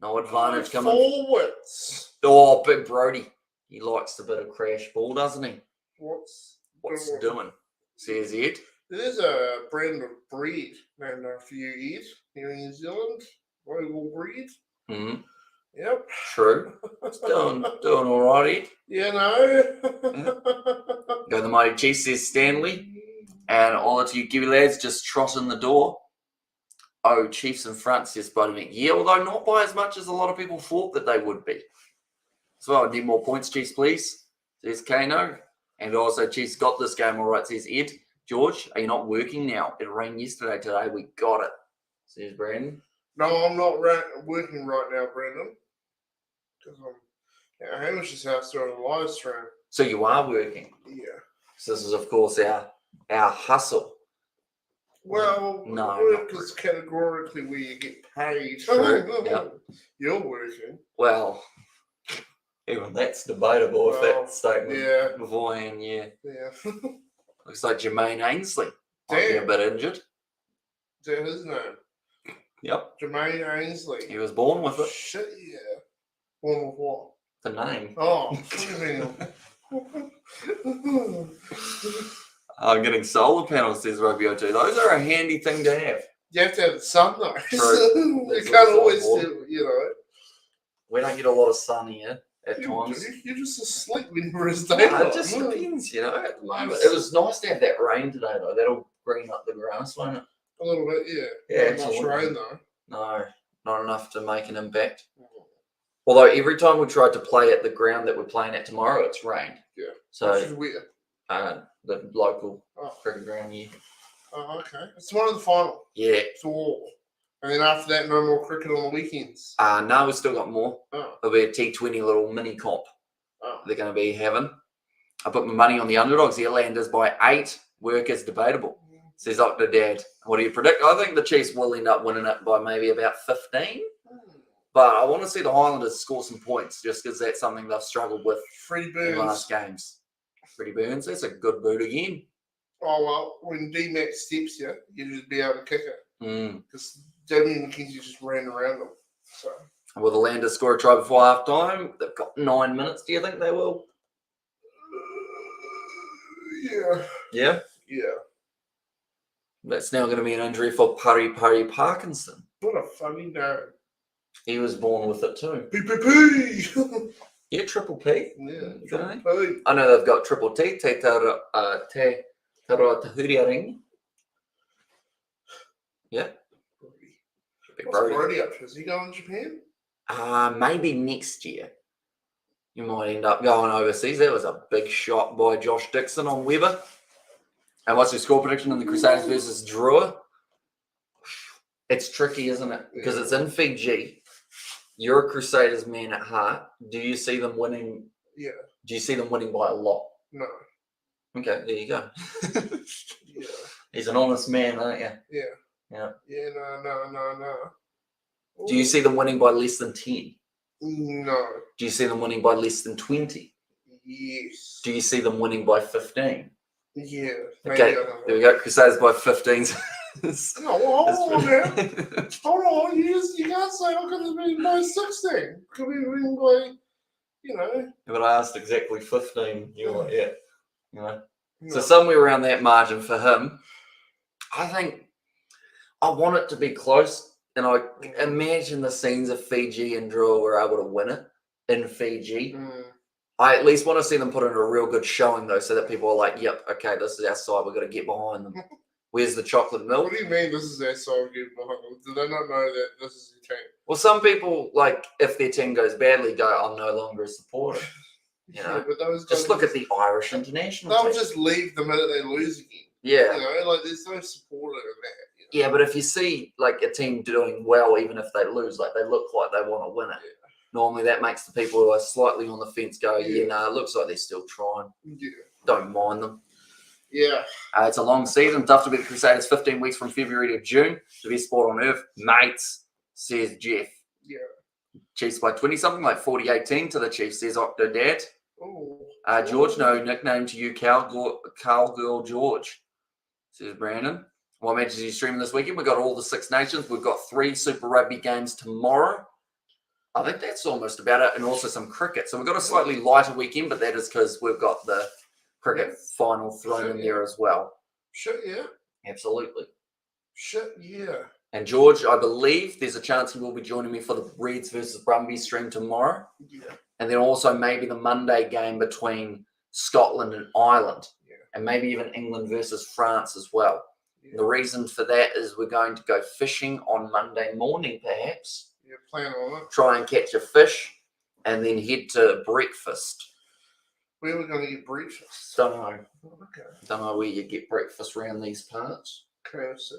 No advantage coming. Forwards. Oh, Big Brody. He likes a bit of crash ball, doesn't he? What's doing? Says Ed. There's a brand of breed named after you, Ed, here in New Zealand. Local breed. Mm-hmm. Yep. True. It's doing all right, Ed. Yeah, no. Go the mighty Chiefs, says Stanley. And all of you Kiwi lads just trot in the door. Oh, Chiefs in front, says Buddy Mick. Yeah, although not by as much as a lot of people thought that they would be. So I need more points, Chiefs, please, says Kano. And also, Chiefs got this game all right, says Ed. George, are you not working now? It rained yesterday. Today we got it, says Brandon. No, I'm not working right now, Brendan. Because I'm at Hamish's house doing a live stream. So you are working. Yeah. So this is, of course, our hustle. Well, No, work not is categorically where you get paid. True, yeah. You're working. Well, even that's debatable if Well, that statement yeah. beforehand, yeah. Yeah. Looks like Jermaine Ainsley might be a Damn. bit injured. Is that his name? Yep. Jermaine Ainsley. He was born with it. Shit, yeah. Born with what? The name. Oh, fucking I'm getting solar panels, says Rugby O2. Those are a handy thing to have. You have to have the sun, though. True. You That's can't also always important. do, you know. We don't get a lot of sun here at times. You're just asleep when you're as No, daylight. it just depends, you know, at the moment. It was nice to have that rain today, though. That'll green up the grass, won't it? A little bit, yeah. Yeah, Not much absolutely. rain, though. No, not enough to make an impact. Although every time we tried to play at the ground that we're playing at tomorrow, it's rained. Yeah. So Which is weird. the local Oh. cricket ground here. Oh, okay. It's one of the final. Yeah. It's all. And then after that, no more cricket on the weekends. No, we've still got more. Oh. There'll be a T20 little mini comp Oh. they're going to be having. I put my money on the underdogs, the Highlanders by 8. Work is debatable, says Dr. Dad. What do you predict? I think the Chiefs will end up winning it by maybe about 15. But I want to see the Highlanders score some points just because that's something they've struggled with Free in Burns. last games. Freddie Burns, that's a good boot again. Oh, well, when D-Max steps you, you just be able to kick it. Mm. Because Damien McKenzie just ran around them. So. Will the Highlanders score a try before half time? They've got 9 minutes. Do you think they will? Yeah. Yeah? Yeah. That's now going to be an injury for Pari Parkinson. What a funny name. He was born with it too. PPP! Yeah, triple P. Yeah. Okay. Hey. I know they've got triple T. Te Tahuriaring. Yeah. Big What's Brody. Brody up to? Is he going to Japan? Maybe next year. You might end up going overseas. That was a big shot by Josh Dixon on Weber. And what's your score prediction in the Crusaders versus Drua? It's tricky, isn't it? Because it's in Fiji. You're a Crusaders man at heart. Do you see them winning? Yeah. Do you see them winning by a lot? No. Okay, there you go. Yeah. He's an honest man, aren't you? Yeah. Yeah. Yeah, no. Do you see them winning by less than 10? No. Do you see them winning by less than 20? Yes. Do you see them winning by 15? Yeah. Okay, there we go. Crusaders by 15. No, well, hold on now. Hold on. You can't say I could have been by 16. Could be been by, you know. But I asked exactly 15. You're like, yeah. You know. No. So somewhere around that margin for him, I think I want it to be close. And I imagine the scenes of Fiji and Drua were able to win it in Fiji. I at least want to see them put in a real good showing, though, so that people are like, yep, okay, this is our side. We've got to get behind them. Where's the chocolate milk? What do you mean this is their side game behind them? Do they not know that this is their team? Well, some people, like, if their team goes badly, go, I'm no longer a supporter. You know? Yeah, but those Just guys look at the Irish international they'll team. just leave the minute they lose again. Yeah. You know, like there's no supporter in that. You know? Yeah, but if you see, like, a team doing well, even if they lose, like, they look like they want to win it. Yeah. Normally that makes the people who are slightly on the fence go, Yeah. it looks like they're still trying. Yeah. Don't mind them. Yeah. It's a long season. Tough to beat the Crusaders 15 weeks from February to June. The best sport on earth, mates, says Jeff. Yeah. Chiefs by 20 something, like 40-18 to the Chiefs, says Octodad. Oh. George, no nickname to you, Cowgirl George, says Brandon. What matches are you streaming this weekend? We've got all the Six Nations. We've got 3 Super Rugby games tomorrow. I think that's almost about it. And also some cricket. So we've got a slightly lighter weekend, but that is because we've got the cricket final thrown in there as well. Shit, yeah. Absolutely. Shit, yeah. And George, I believe there's a chance he will be joining me for the Reds versus Brumbies stream tomorrow. Yeah. And then also maybe the Monday game between Scotland and Ireland. Yeah. And maybe even England versus France as well. Yeah. The reason for that is we're going to go fishing on Monday morning, perhaps. Yeah, plan on it. Try and catch a fish and then head to breakfast. Where are we going to get breakfast? Don't know. Okay. Don't know where you get breakfast around these parts. KFC.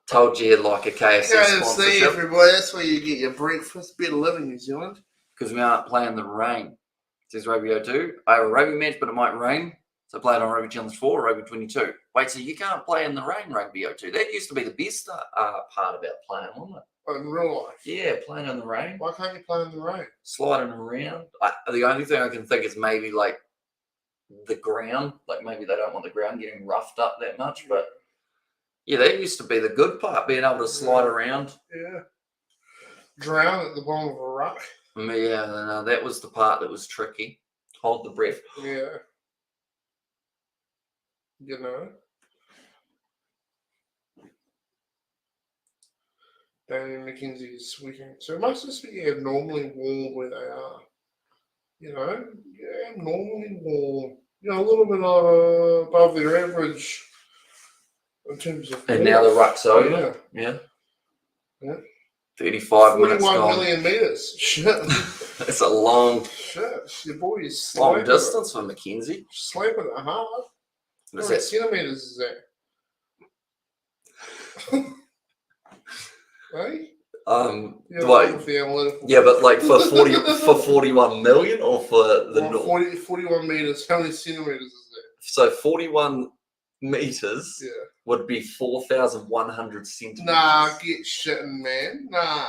Told you you'd like a KFC KFC, sponsorship. everybody. That's where you get your breakfast. Better live in New Zealand. Because we aren't playing the rain. Says Rugby 02. I have a rugby match, but it might rain. So play it on Rugby Challenge 4 or Rugby 22. Wait, so you can't play in the rain, Rugby 02? That used to be the best part about playing, wasn't it? In real life. Yeah, playing in the rain. Why can't you play in the rain? Sliding around. The only thing I can think is maybe like the ground. Like maybe they don't want the ground getting roughed up that much. But yeah, that used to be the good part, being able to slide around. Yeah. Drown at the bottom of a rock. Yeah, no, that was the part that was tricky. Hold the breath. Yeah. You know? Daniel McKenzie is sweating. So it must just be abnormally warm where they are. You know? Yeah, abnormally warm. You know, a little bit above their average in terms of. And now the ruck's over. Yeah. Yeah. 35 minutes 41 gone. million metres. Shit. It's a long, Shit. Your boy is long distance for McKenzie. Slapping it hard. What How is many that? centimetres is that? Hey? Yeah, Like, like, the analytical. yeah, but like for 41 million or for the Well, 41 metres. How many centimetres is that? so 41 meters Yeah. would be 4,100 centimeters. Nah, get shitting, man. Nah.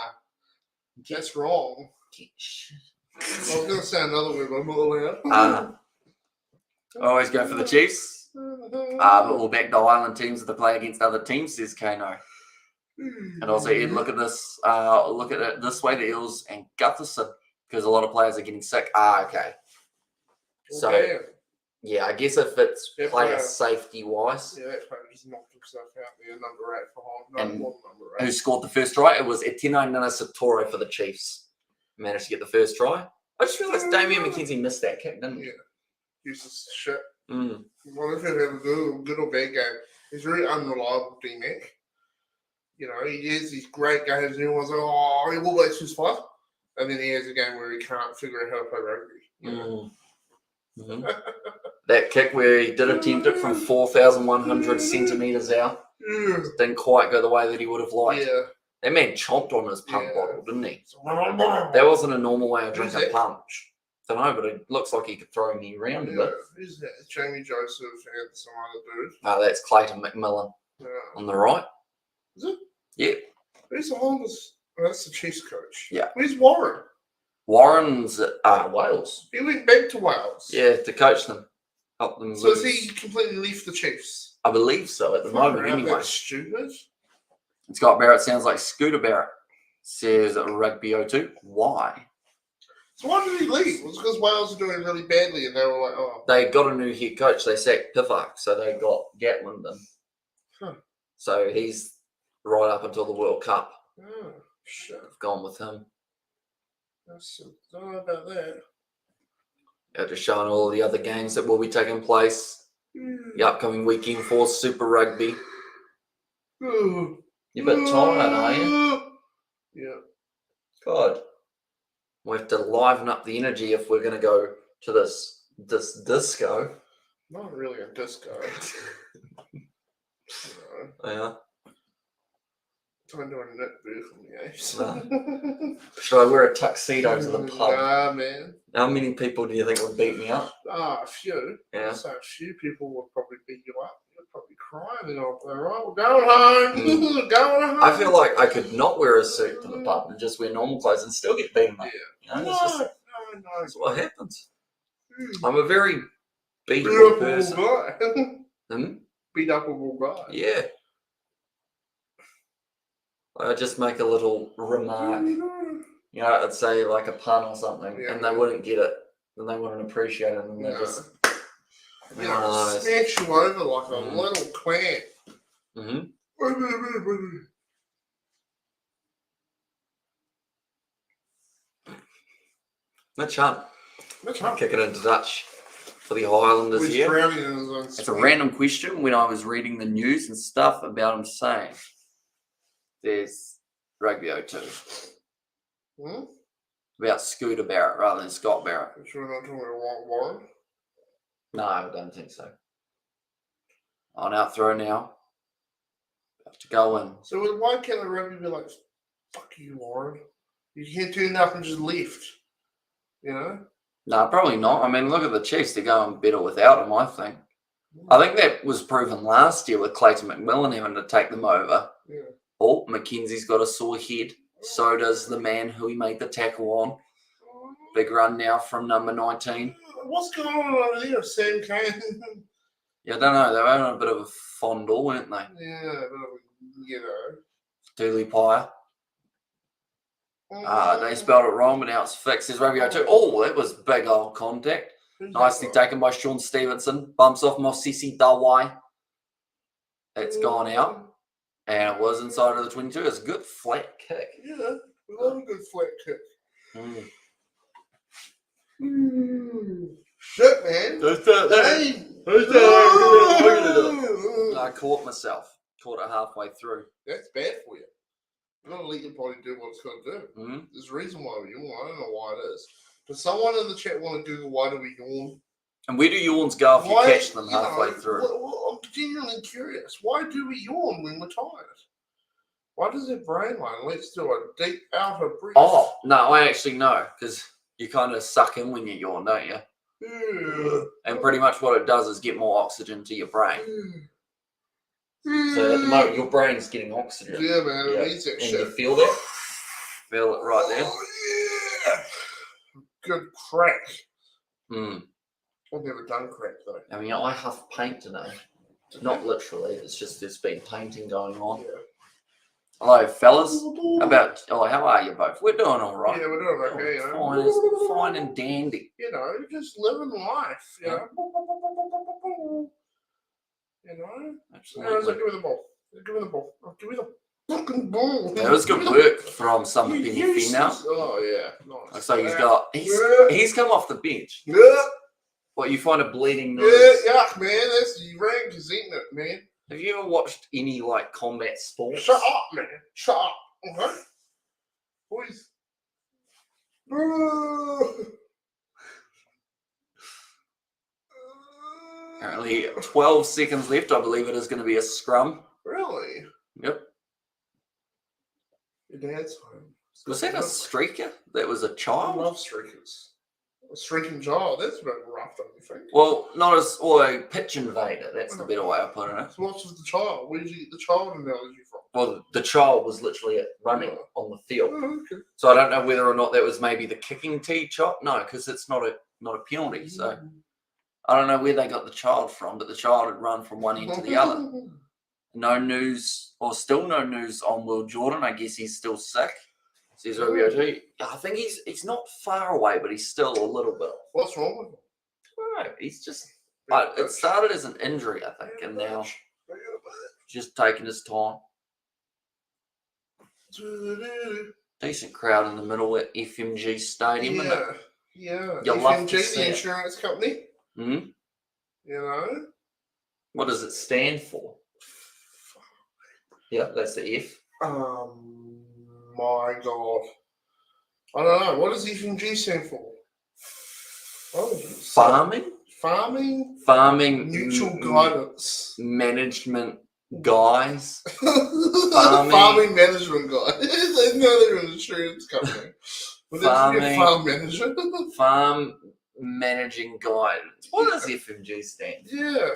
That's wrong. Get shit. I was going to say another word, but I'm not allowed. I always go for the Chiefs. But we'll back the Island teams that play against other teams, says Kano. And also, Ed, look at this. Look at it this way: the Eels and Gutherson, because a lot of players are getting sick. Okay. So Okay. yeah, I guess if it's Yeah, player player. safety wise, Yeah, that player just knocked himself out there. Number 8 for Hong. And Number 8. who scored the first try? It was Etino Nanasatoro for the Chiefs. Managed to get the first try. I just realised Damian McKenzie missed that kick, didn't he? Yeah. Useless shit. Mm. Well, if he have a good or bad game, he's very unreliable, D-Mac. You know, he has these great games and everyone's like, oh, he will wait his fight. And then he has a game where he can't figure out how to play rugby. You know? Mhm. That kick where he did attempt it from 4,100 centimetres out Yeah. didn't quite go the way that he would have liked. Yeah. That man chomped on his pump Yeah. bottle, didn't he? That That wasn't a normal way of Who's drinking that? punch. Don't know, but it looks like he could throw me around a bit. Who's that? Jamie Joseph and some other dude. That's Clayton McMillan Yeah. on the right. Is it? Yeah. Who's the Highlanders? Oh, that's the Chiefs coach. Yeah. Where's Warren? Warren's at Wales. He went back to Wales. Yeah, to coach them. Help them So has lose. he completely left the Chiefs? I believe so at the moment Fucking hell, anyway. That's stupid. Scott Barrett sounds like Scooter Barrett, says Rugby 02. Why? So why did he leave? Was it because Wales were doing really badly and they were like, oh. They got a new head coach. They sacked Pivak, so they got Gatland in. Huh. So he's right up until the World Cup. Oh, shit. I've gone with him. I don't know about that. Just showing all the other games that will be taking place the upcoming weekend for Super Rugby. You're a bit tired, are you? Yeah. God. We have to liven up the energy if we're going to go to this disco. Not really a disco. You know. Yeah. Time to a nip from the Ace. Should I wear a tuxedo to the pub? Nah, man. How many people do you think would beat me up? A few. Yeah. So a few people would probably beat you up. You're probably crying and all. Right, we're going home. We're going home. I feel like I could not wear a suit to the pub and just wear normal clothes and still get beaten up. Yeah. You know, No. that's what happens. I'm a very Beat beatable up person. guy. Beat upable guy. Yeah. I just make a little remark. You know, I'd say like a pun or something, and they wouldn't get it, and they wouldn't appreciate it, and they just smash you over like a little clamp. Mitch Hunt. Kick it into Dutch for the Highlanders here. It's a random question when I was reading the news and stuff about him saying there's Rugby 02. About Scooter Barrett rather than Scott Barrett. Sure we're not talking about Warren? No, I don't think so. On out throw now. Have to go in. So why can't the rugby be like, fuck you, Warren? You can't do enough and just lift. You know? No, probably not. I mean, look at the Chiefs. They're going better without him, I think. I think that was proven last year with Clayton McMillan having to take them over. Yeah. Oh, McKenzie's got a sore head. So does the man who he made the tackle on. Big run now from number 19. What's going on over there, Sam Kane? Yeah, I don't know. They were having a bit of a fondle, weren't they? Yeah, a bit of, you know. Dooley Pyre. They spelled it wrong, but now it's fixed. There's Rugby 02. Oh, that was big old contact. Nicely taken by Sean Stevenson. Bumps off Mosisi Dawai. It's gone out. And it was inside of the 22. It's a good flat kick. Yeah, we love a good flat kick. Shit, man. I caught myself. Caught it halfway through. That's bad for you. You're not letting your body do what it's going to do. There's a reason why we yawn. I don't know why it is. Does someone in the chat want to Google why do we yawn? And where do yawns go if you catch them halfway through? I'm genuinely curious. Why do we yawn when we're tired? Why does it brain line? Let's do a deep outer breath. Oh, no, I actually know. Because you kind of suck in when you yawn, don't you? Yeah. And pretty much what it does is get more oxygen to your brain. So at the moment, your brain's getting oxygen. Yeah, man. It needs that shit. And you feel that? Feel it right there? Oh, yeah. Good crack. I've never done crack, though. I mean, I huff paint today. Not literally. It's just there's been painting going on. Yeah. Hello, fellas. How are you both? We're doing all right. Yeah, we're doing okay, you know. Fine and dandy. You know, just living life, you know. You know? Absolutely. Give me the ball. Give me the ball. Give me the fucking ball. That was good work from some Penny now. Oh, yeah. Nice. Looks like he's come off the bench. Yeah. What, you find a bleeding nose? Yeah, yuck, man. That's the rank is eating it, man. Have you ever watched any like combat sports? Shut up, man. Shut up. Okay? Boys. Apparently 12 seconds left. I believe it is going to be a scrum. Really? Yep. Your dad's home. Was that a streaker? That was a I child? love streakers. A streaking child. That's a bit rough, don't you think? Well, not as a pitch invader. That's the better way of putting it. So what's with the child? Where did you get the child analogy from? Well, the child was literally running on the field. Oh, okay. So I don't know whether or not that was maybe the kicking tee chop. No, because it's not a penalty. So I don't know where they got the child from, but the child had run from one end to the other. No news, or still no news on Will Jordan. I guess he's still sick. Says OBOT. I think he's not far away, but he's still a little bit. What's wrong with him? I don't know. He's just. It started as an injury, I think, and now just taking his time. Decent crowd in the middle at FMG Stadium. Yeah. You'll love to FMG, see the it. insurance company. You know? What does it stand for? Yeah, that's the F. My God. I don't know. What does FMG stand for? Farming? Farming? Farming. Mutual guidance. Management guys. Farming management guy. They know they're an insurance company. But Farming- a farm manager. Farm managing guide. What does FMG stand for? Yeah,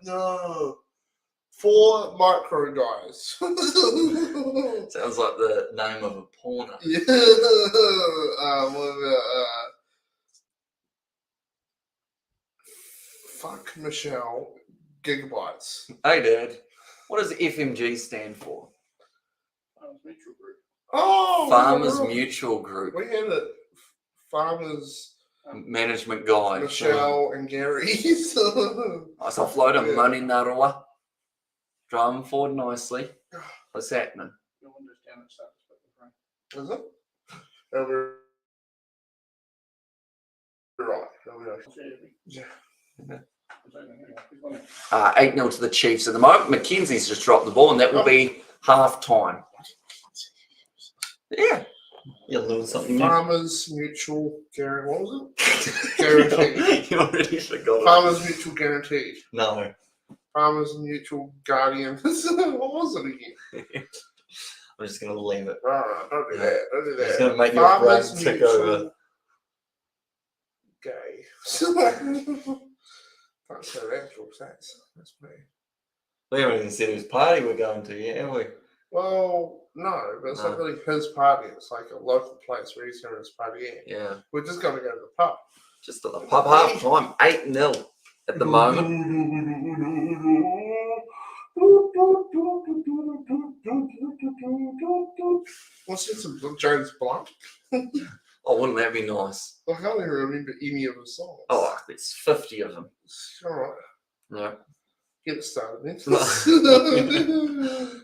no. 4 micro guys. Sounds like the name of a porno. Yeah. What about, fuck Michelle gigabytes. Hey, Dad. What does FMG stand for? Farmers Mutual Group. Oh, Farmers Mutual Group. We had it. Farmers Management Guide. Michelle and Gary. Nice offload of money, Naroa. Driving forward nicely. What's happening? Is it? Over. Right. Yeah. 8-0 to the Chiefs at the moment. Mackenzie's just dropped the ball, and that will be half time. Yeah. You're learning something new. Farmers Mutual Guarantee. What was it? Guarantee. You already forgot. Farmers Mutual Guarantee. No. Farmers Mutual Guardian. What was it again? I'm just going to leave it. Alright, don't do that. Don't do that. It's going to make your brain tick over. Gay. Can't say that, George. That's me. We haven't even said whose party we're going to yet, have we? Well, no, but it's not really his party. It's like a local place where he's having his party at. Yeah. We're just going to go to the pub. Just at the pub half time. 8-0 at the moment. What's this? Some James Blunt? Oh, wouldn't that be nice? I can't even remember any of his songs. Oh, there's 50 of them. Alright. Yeah. Get it started then.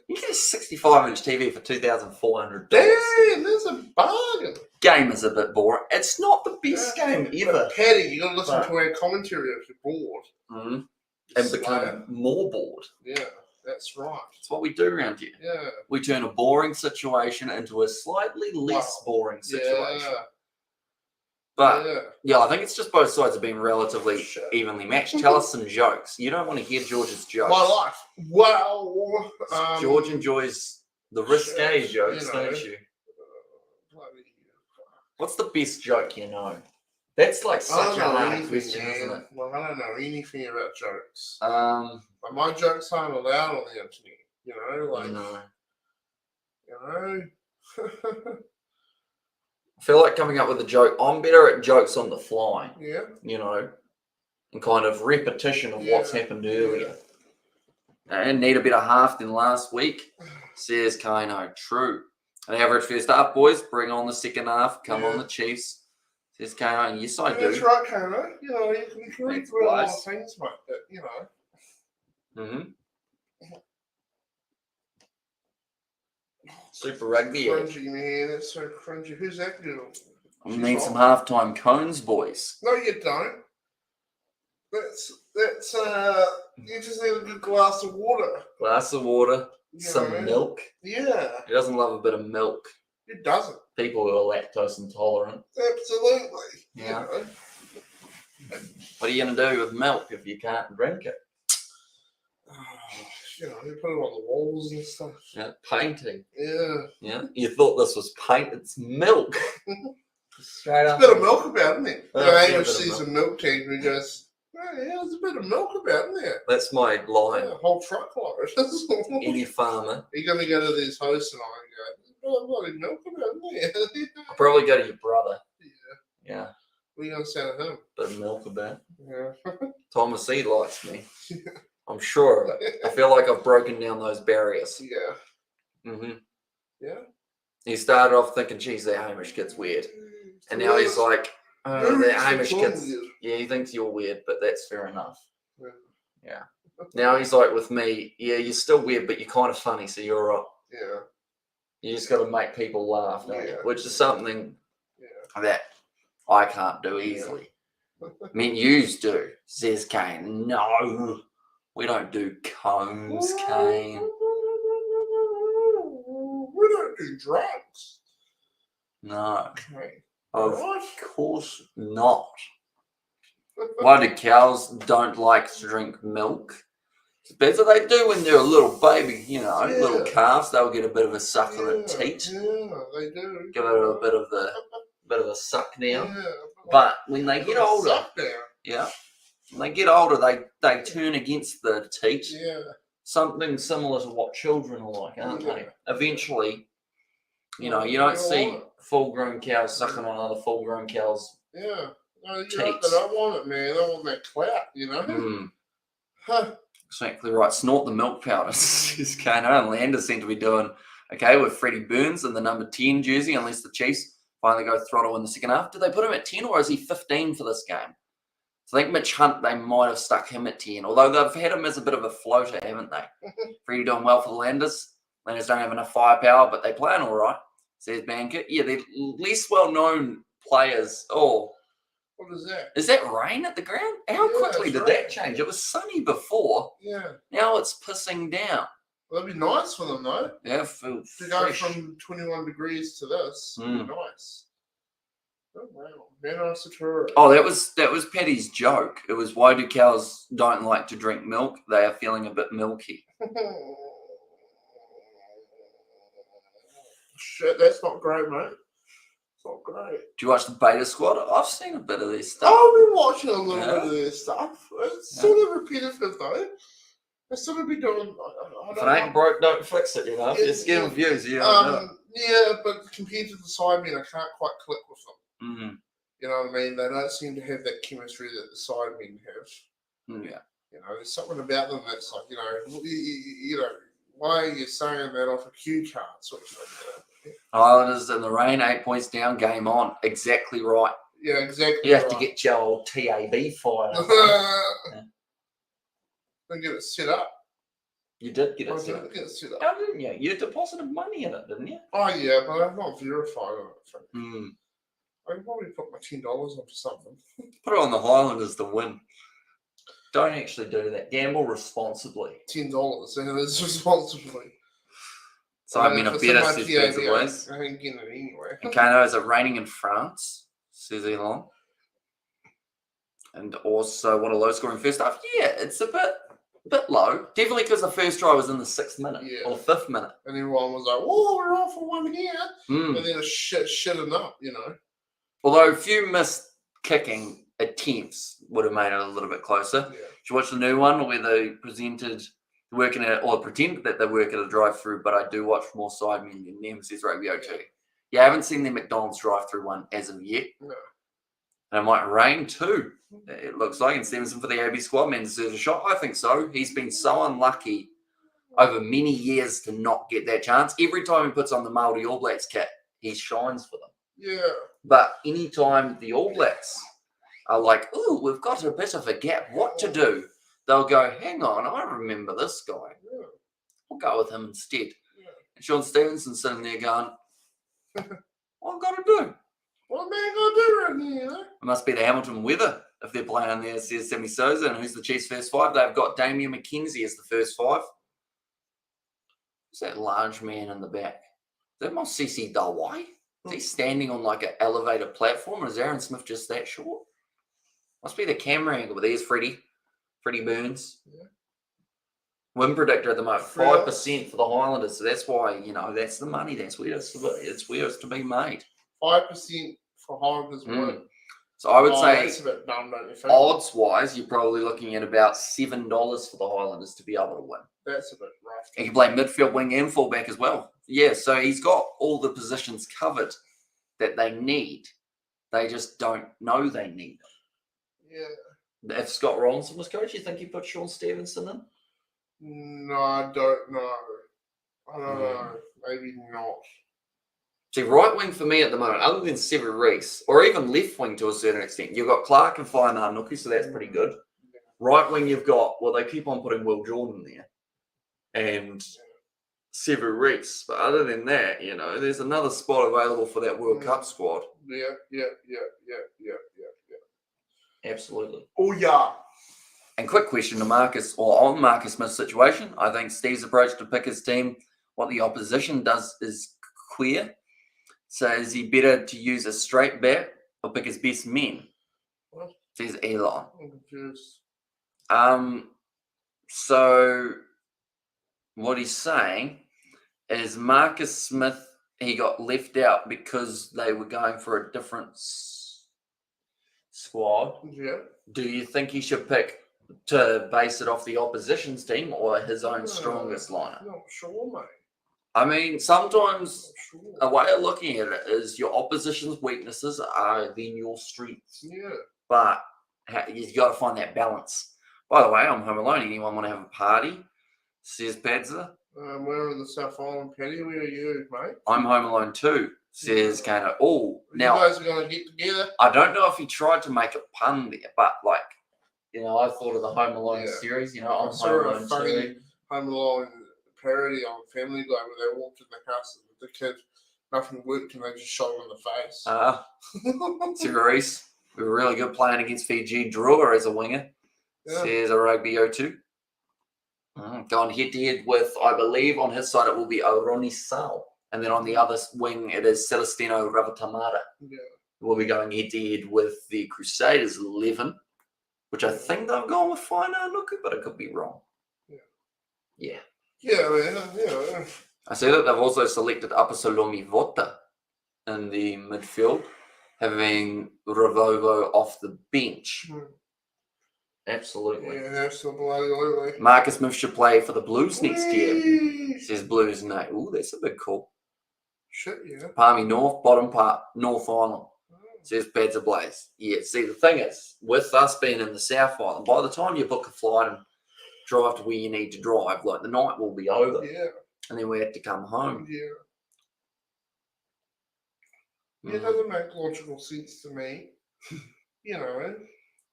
You get a 65-inch TV for $2,400. Damn, there's a bargain. Game is a bit boring. It's not the best game ever. But Paddy, you got to listen to our commentary if you're bored. Mm-hmm. And become more bored. Yeah, that's right. That's what we do around here. Yeah. We turn a boring situation into a slightly less boring situation. Yeah. But yeah, I think it's just both sides have been relatively Shit. evenly matched. Tell us some jokes. You don't want to hear George's jokes. My life. Well, George enjoys the risque shit, jokes, you know. don't you? bloody- What's the best joke you know? That's like I such don't a know hard anything, question, man. isn't it? Well, I don't know anything about jokes. But My jokes aren't allowed on the internet. You know, like no. you know. I feel like coming up with a joke. I'm better at jokes on the fly, Yeah. you know, and kind of repetition of what's happened earlier. And need a bit of half than last week, says Kano. True. An average first half, boys. Bring on the second half. Come on, the Chiefs. Says Kano. And yes, I do. That's right, Kano. You know, you can read Thanks, through a lot of guys. things, mate. But you know. Mm-hmm. Super Rugby. Cringy, man. That's so cringy. Who's that girl? We need some halftime cones, boys. No, you don't. That's you just need a good glass of water. Glass of water, You some know? milk. Yeah. Who doesn't love a bit of milk? It doesn't. People who are lactose intolerant. Absolutely. Yeah. You know? What are you going to do with milk if you can't drink it? You know, you put it on the walls and stuff. Yeah, painting. Yeah. Yeah, you thought this was paint? It's milk. Straight There's up. a bit of milk about, isn't it? Oh, You yeah, know, a English bit of sees a milk can and he goes, oh, yeah, there's a bit of milk about in there. That's my line. Yeah, a whole truckload. Any farmer. You're going to go to these hosts and I go, there's a lot of milk about in there. I'll probably go to your brother. Yeah. Yeah, What are you going to say to him? bit of milk about. Yeah. Thomas E likes me. I'm sure of it. I feel like I've broken down those barriers. Yeah. Mm-hmm. Yeah. He started off thinking, geez, that Hamish kid's weird. And now he's like, oh, that Hamish kid's... Yeah, he thinks you're weird, but that's fair enough. Yeah. Now he's like with me, yeah, you're still weird, but you're kind of funny, so you're all right. Yeah. You just got to make people laugh, don't you? Yeah. Which is something Yeah. that I can't do easily. I mean, yous do, says Kane. No, we don't do cones, Kane. We don't do drugs. No, Okay. of Right. course not. Why do cows don't like to drink milk? That's what they do when they're a little baby, you know, Yeah. little calves. They'll get a bit of a suck on the Yeah, teat, yeah, they do. give it a bit of a suck down. Yeah, But when they bit get of a older, suck down. yeah, when they get older, they turn against the teat. Yeah, Something similar to what children are like, aren't they? Yeah. Eventually, you know, Well, you don't you see want it. full-grown cows sucking on other full-grown cows. Yeah. No, Teats. they don't want it, man. They want that clout, you know? Mm, Huh. exactly right. Snort the milk powder. Just Kano and Landers seem to be doing okay with Freddie Burns in the number 10 jersey, unless the Chiefs finally go throttle in the second half. Did they put him at 10 or is he 15 for this game? So I think Mitch Hunt, they might have stuck him at 10, although they've had him as a bit of a floater, haven't they? Freddie doing well for the Landers. Landers don't have enough firepower, but they're playing all right, says Bankit. Yeah, they're less well-known players. Oh, What is that? is that rain at the ground? How Yeah, quickly it's did rain. that change? It was sunny before. Yeah. Now it's pissing down. Well, that'd be nice for them, though. Yeah, feel To go fresh. from 21 degrees to this would be nice. Oh, wow. Very nice to tour. Oh, that was Paddy's joke. It was, why do cows don't like to drink milk? They are feeling a bit milky. Shit, that's not great, mate. It's not great. Do you watch the Beta Squad? I've seen a bit of their stuff. I've been watching a little Yeah. bit of their stuff. It's Yeah. sort of repetitive, though. They sort of be doing. I If it don't ain't know. broke, don't fix it, you know? If you're getting views, you don't know. Yeah, but compared to the sidemen, I can't quite click with them. Mm-hmm. You know what I mean? They don't seem to have that chemistry that the sidemen have. Yeah. You know, there's something about them that's like, you know, why are you saying that off a cue card sort of thing? Highlanders in the rain, 8 points down, game on. Exactly right. Yeah, exactly. You have to right. get your old TAB fired up. Then get it set up. You did get I it set did up. get it set up. How didn't you? You deposited money in it, didn't you? Oh yeah, but I've not verified on it. So Mm. I can probably put my $10 onto something. Put it on the Highlanders to win. Don't actually do that. Gamble responsibly. $10, and it's responsibly. So I mean, a if it's better in my says TAB, better ways. I ain't getting it anyway. And Kano, is it raining in France? Says Elon. And also, what a low scoring first half. Yeah, it's a bit low. Definitely because the first try was in the 6th minute or the 5th minute. And everyone was like, "Oh, we're off for one here," Mm. and then it's shitting up, you know. Although a few missed kicking attempts would have made it a little bit closer. Yeah. Did you watch the new one where they presented working at, or pretended that they work at a drive-through? But I do watch more sidemen than them, says Rugby O2. Yeah, I haven't seen the McDonald's drive-through one as of yet. No. And it might rain too, it looks like. And Stevenson for the AB squad man deserves a shot. I think so. He's been so unlucky over many years to not get that chance. Every time he puts on the Māori All Blacks kit, he shines for them. Yeah. But anytime the All Blacks are like, "Ooh, we've got a bit of a gap, what to do?" They'll go, "Hang on, I remember this guy. Yeah. We'll go with him instead." Yeah. And Sean Stevenson sitting there going, "What I've got to do? What man gonna do right here, you know? It must be the Hamilton weather if they're playing there," says Sammy Souza. And who's the Chiefs' first five? They've got Damian McKenzie as the first five. Who's that large man in the back? Is that Mosisi Dawai? Is he standing on like an elevated platform, or is Aaron Smith just that short? Must be the camera angle. But there's Freddie Burns. Yeah. Win predictor at the moment, Fresh. 5% for the Highlanders. So that's why, that's the money. That's where it's to be made. 5% for Highlanders win. So I would say that's a bit dumb, don't you think? odds wise, you're probably looking at about $7 for the Highlanders to be able to win. That's a bit rough. He can play midfield, wing, and fullback as well. Yeah, so he's got all the positions covered that they need. They just don't know they need them. Yeah. If Scott Robinson was coach, you think he'd put Sean Stevenson in? No, I don't know. I don't know. Maybe not. See, right wing for me at the moment, other than Sever Reese, or even left wing to a certain extent, you've got Clark and Fainar Nuku, so that's pretty good. Right wing, you've got, well, they keep on putting Will Jordan there and Sever Reese. But other than that, there's another spot available for that World Cup squad. Yeah. Absolutely. Oh, yeah. And quick question to Marcus, or on Marcus Smith's situation. I think Steve's approach to pick his team, what the opposition does is clear. So is he better to use a straight back or pick his best men? What? Says Elon. I'm confused. So what he's saying is Marcus Smith, he got left out because they were going for a different squad. Yeah. Do you think he should pick to base it off the opposition's team or his own strongest lineup? Not sure, mate. I mean, sometimes Not sure. a way of looking at it is your opposition's weaknesses are then your strengths. Yeah. But you've got to find that balance. By the way, I'm home alone. Anyone want to have a party? Says Padza. We're in the South Island, Paddy. Where are you, mate? I'm home alone too, says Kano. Oh, You now, guys are going to get together? I don't know if he tried to make a pun there, but like, you know, I thought of the Home Alone series. You know, I'm saw home a alone funny too. Home Alone parody on Family Guy where they walked in the house and the kid, nothing worked and they just shot him in the face. Reese, we were really good playing against Fiji. Drawer as a winger, says a Rugby 02. Gone head-to-head with, I believe, on his side it will be Oroni Sal. And then on the other wing, it is Celestino Ravatamata. Yeah. We'll be going head-to-head with the Crusaders 11, which I think they've gone with Faina Nuku, but I could be wrong. Yeah. Yeah, man. Yeah. I see that they've also selected Apasalomi Vota in the midfield, having Ravovo off the bench. Absolutely. Yeah, absolutely. Marcus Smith should play for the Blues next year. Says Blues, no. Ooh, that's a big call. Shit, yeah. Palmy North, bottom part, North Island. Says Padza Blaze. Yeah, see, the thing is, with us being in the South Island, by the time you book a flight and drive to where you need to drive, like the night will be over. Yeah. And then we have to come home. Yeah. It doesn't make logical sense to me. You know,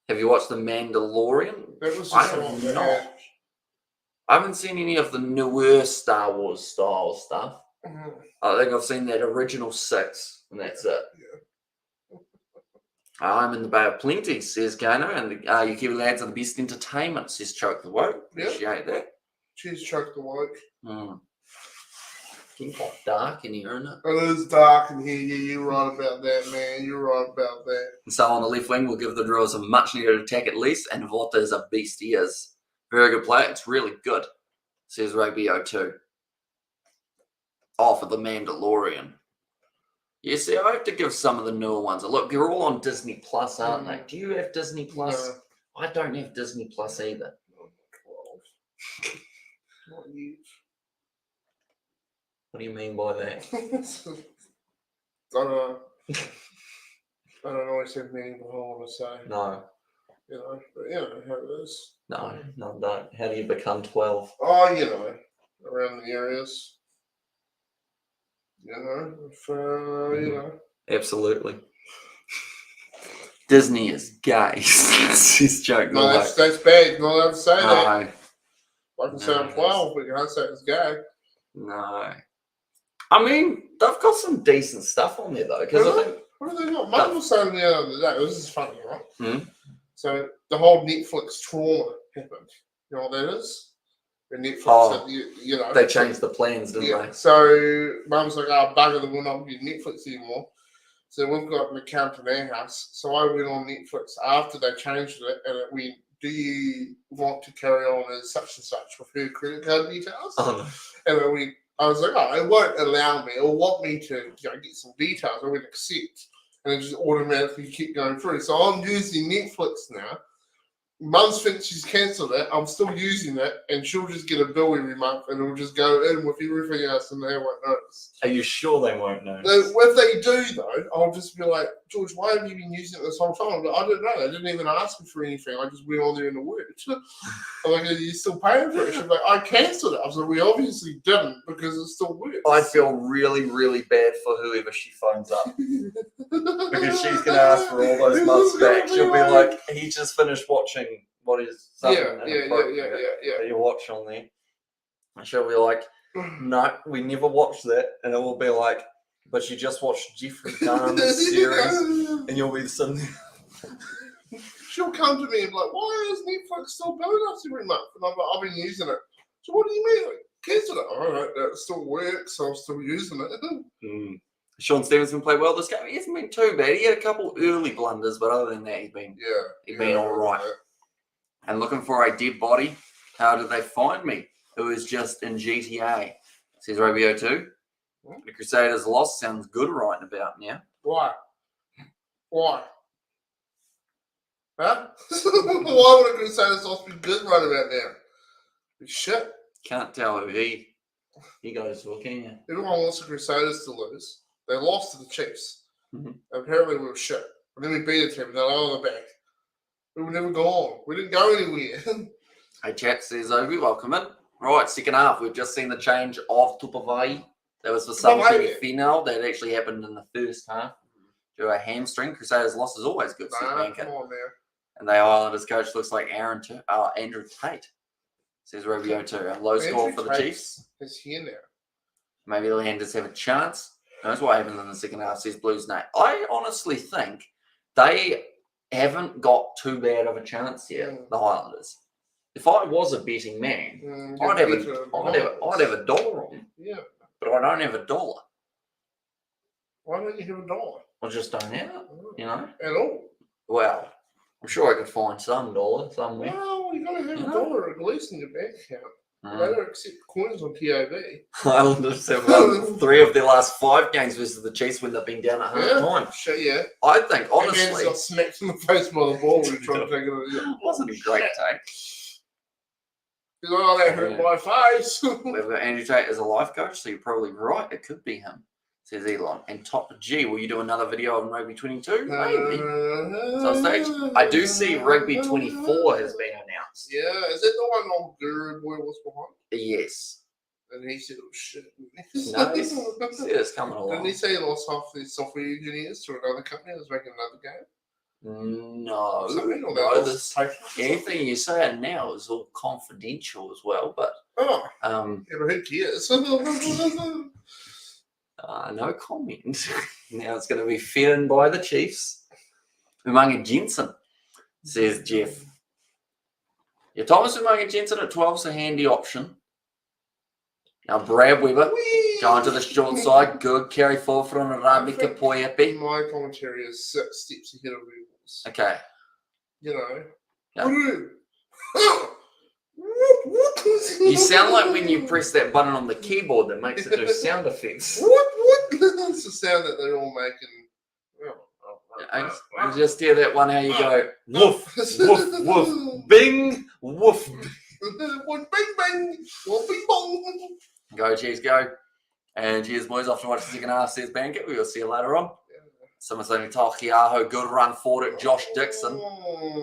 have you watched The Mandalorian? that was I just have not. I haven't seen any of the newer Star Wars style stuff. I think I've seen that original 6, and that's it. Yeah. I'm in the Bay of Plenty, says Kano, and you Kiwi lads are the best entertainment, says Choke the Woke. Appreciate that. Cheers, Choke the Woke. Getting quite dark in here, isn't it? It is dark in here. Yeah, you're right about that, man. You're right about that. And so on the left wing, we'll give the Drills a much needed attack at least, and Vota is a beast. He is. Very good player. It's really good, says Rugby 02. Oh, for the Mandalorian. Yeah, see, I have to give some of the newer ones a look. They're all on Disney Plus, aren't they? Do you have Disney Plus? No. I don't have Disney Plus either. Not yet. What do you mean by that? I don't know. I don't always have meaning behind what I say. No. You know, but you know how it is. No, don't. How do you become 12? Oh, you know, around the areas. You know, if, you know. Absolutely. Disney is gay. She's joking. No, that's bad. You're not allowed to say that. No. I can say I'm 12, but you can't say it's gay. No. I mean, they've got some decent stuff on there, though. Because I think. What are they not? Mum was saying the other day, this is funny, right? Hmm? So, the whole Netflix trauma happened. You know what that is? The Netflix, said, you know. They changed the plans, didn't they? So, Mum's like, oh, bugger that we're not getting Netflix anymore. So, we've got an account in our house. So, I went on Netflix after they changed it, and it went, do you want to carry on as such and such with her credit card details? Oh, no. And it went, I was like, oh, it won't allow me or want me to get some details. I went accept. And it just automatically kept going through. So I'm using Netflix now. Mum's thinks she's cancelled it. I'm still using it. And she'll just get a bill every month. And it'll just go in with everything else and they won't notice. Are you sure they won't know? If they do, though, I'll just be like, George, why have you been using it this whole time? I'm like, I don't know. They didn't even ask me for anything. I just went on there and it worked. I'm like, are you still paying for it? She's like, I cancelled it. I was like, we obviously didn't because it still works. I feel really, really bad for whoever she phones up. Because she's going to ask for all those months back. She'll be like, he just finished watching what is something Yeah. that you watch on there. And she'll be like, no, we never watched that. And it will be like, but you just watched Jeffrey Dahmer's series. And you'll be sitting there. She'll come to me and be like, why is Netflix still billing us every month? And I'm like, I've been using it. So what do you mean? Like, cancel it. All right, that still works, so I'm still using it. Sean Stevenson played well this game. He hasn't been too bad. He had a couple early blunders, but other than that, he's been all right. And looking for a dead body, How did they find me? It was just in GTA. Says Robio2. The Crusaders loss sounds good right about now. Why? Why? Huh? Why would a Crusaders loss be good right about now? Shit. Can't tell who he goes for, can you? Everyone wants the Crusaders to lose. They lost to the Chiefs. Mhm. Apparently we were shit. And then we beat a team and they're on the back. We were never gone. We didn't go anywhere. Hey, chat, says Obi, welcome in. Right, second half. We've just seen the change of Tupavai. That was for some Tupavai. semi-final. That actually happened in the first half. Due to a hamstring. Crusaders loss is always good. Nah, come on now. And the Highlanders coach looks like Andrew Tate. Says Robio2. A low score for the Chiefs. He's here now. Maybe the Highlanders have a chance. Knows what happens in the second half, says Blues Nate. I honestly think they haven't got too bad of a chance here, the Highlanders. If I was a betting man, I'd have a dollar on them. Yeah. But I don't have a dollar. Why don't you have a dollar? I just don't have it, you know? At all. Well, I'm sure I could find some dollar somewhere. Well, you got to have a dollar at least in your bank account. They Mm. don't accept coins on TAB. Highlanders have won 3 of their last 5 games versus the Chiefs when they've been down at half time. Sure, yeah. I think, honestly, Man's got smacked in the face by the ball when he tried to take it. it wasn't a great take. He's like, oh, that hurt my face. Whether Andrew Tate is a life coach, so you're probably right. It could be him, says Elon. And Top G, will you do another video on Rugby 22? Maybe. Some stage. I do see Rugby 24 has been announced. Yeah, is that the one old Guru boy was behind? Yes. And he said, oh shit. No, see it's coming Didn't he along. say he lost half the software engineers to another company that was making another game? No. Something or No, that anything you say now is all confidential as well, but Oh, um, yeah, but who cares? no comment. Now it's going to be fed in by the Chiefs. Umaga Jensen, says Jeff. Yeah, Thomas Umaga Jensen at 12 is a handy option. Now Brad Weber going to the short side. Good carry forward from Rami Kapoepe. My commentary is 6 steps ahead of Rebels. Okay. You know. Yeah. You sound like when you press that button on the keyboard that makes it do sound effects. What? That's the sound that they're all making. I just hear that one how you go woof, woof, woof, bing, woof. One bing bang, one bing bong. Go, cheers, go. And cheers, boys. Off to watch the second half, says Banker. We will see you later on. Someone's saying Takiaho, good run forward at Josh Dixon.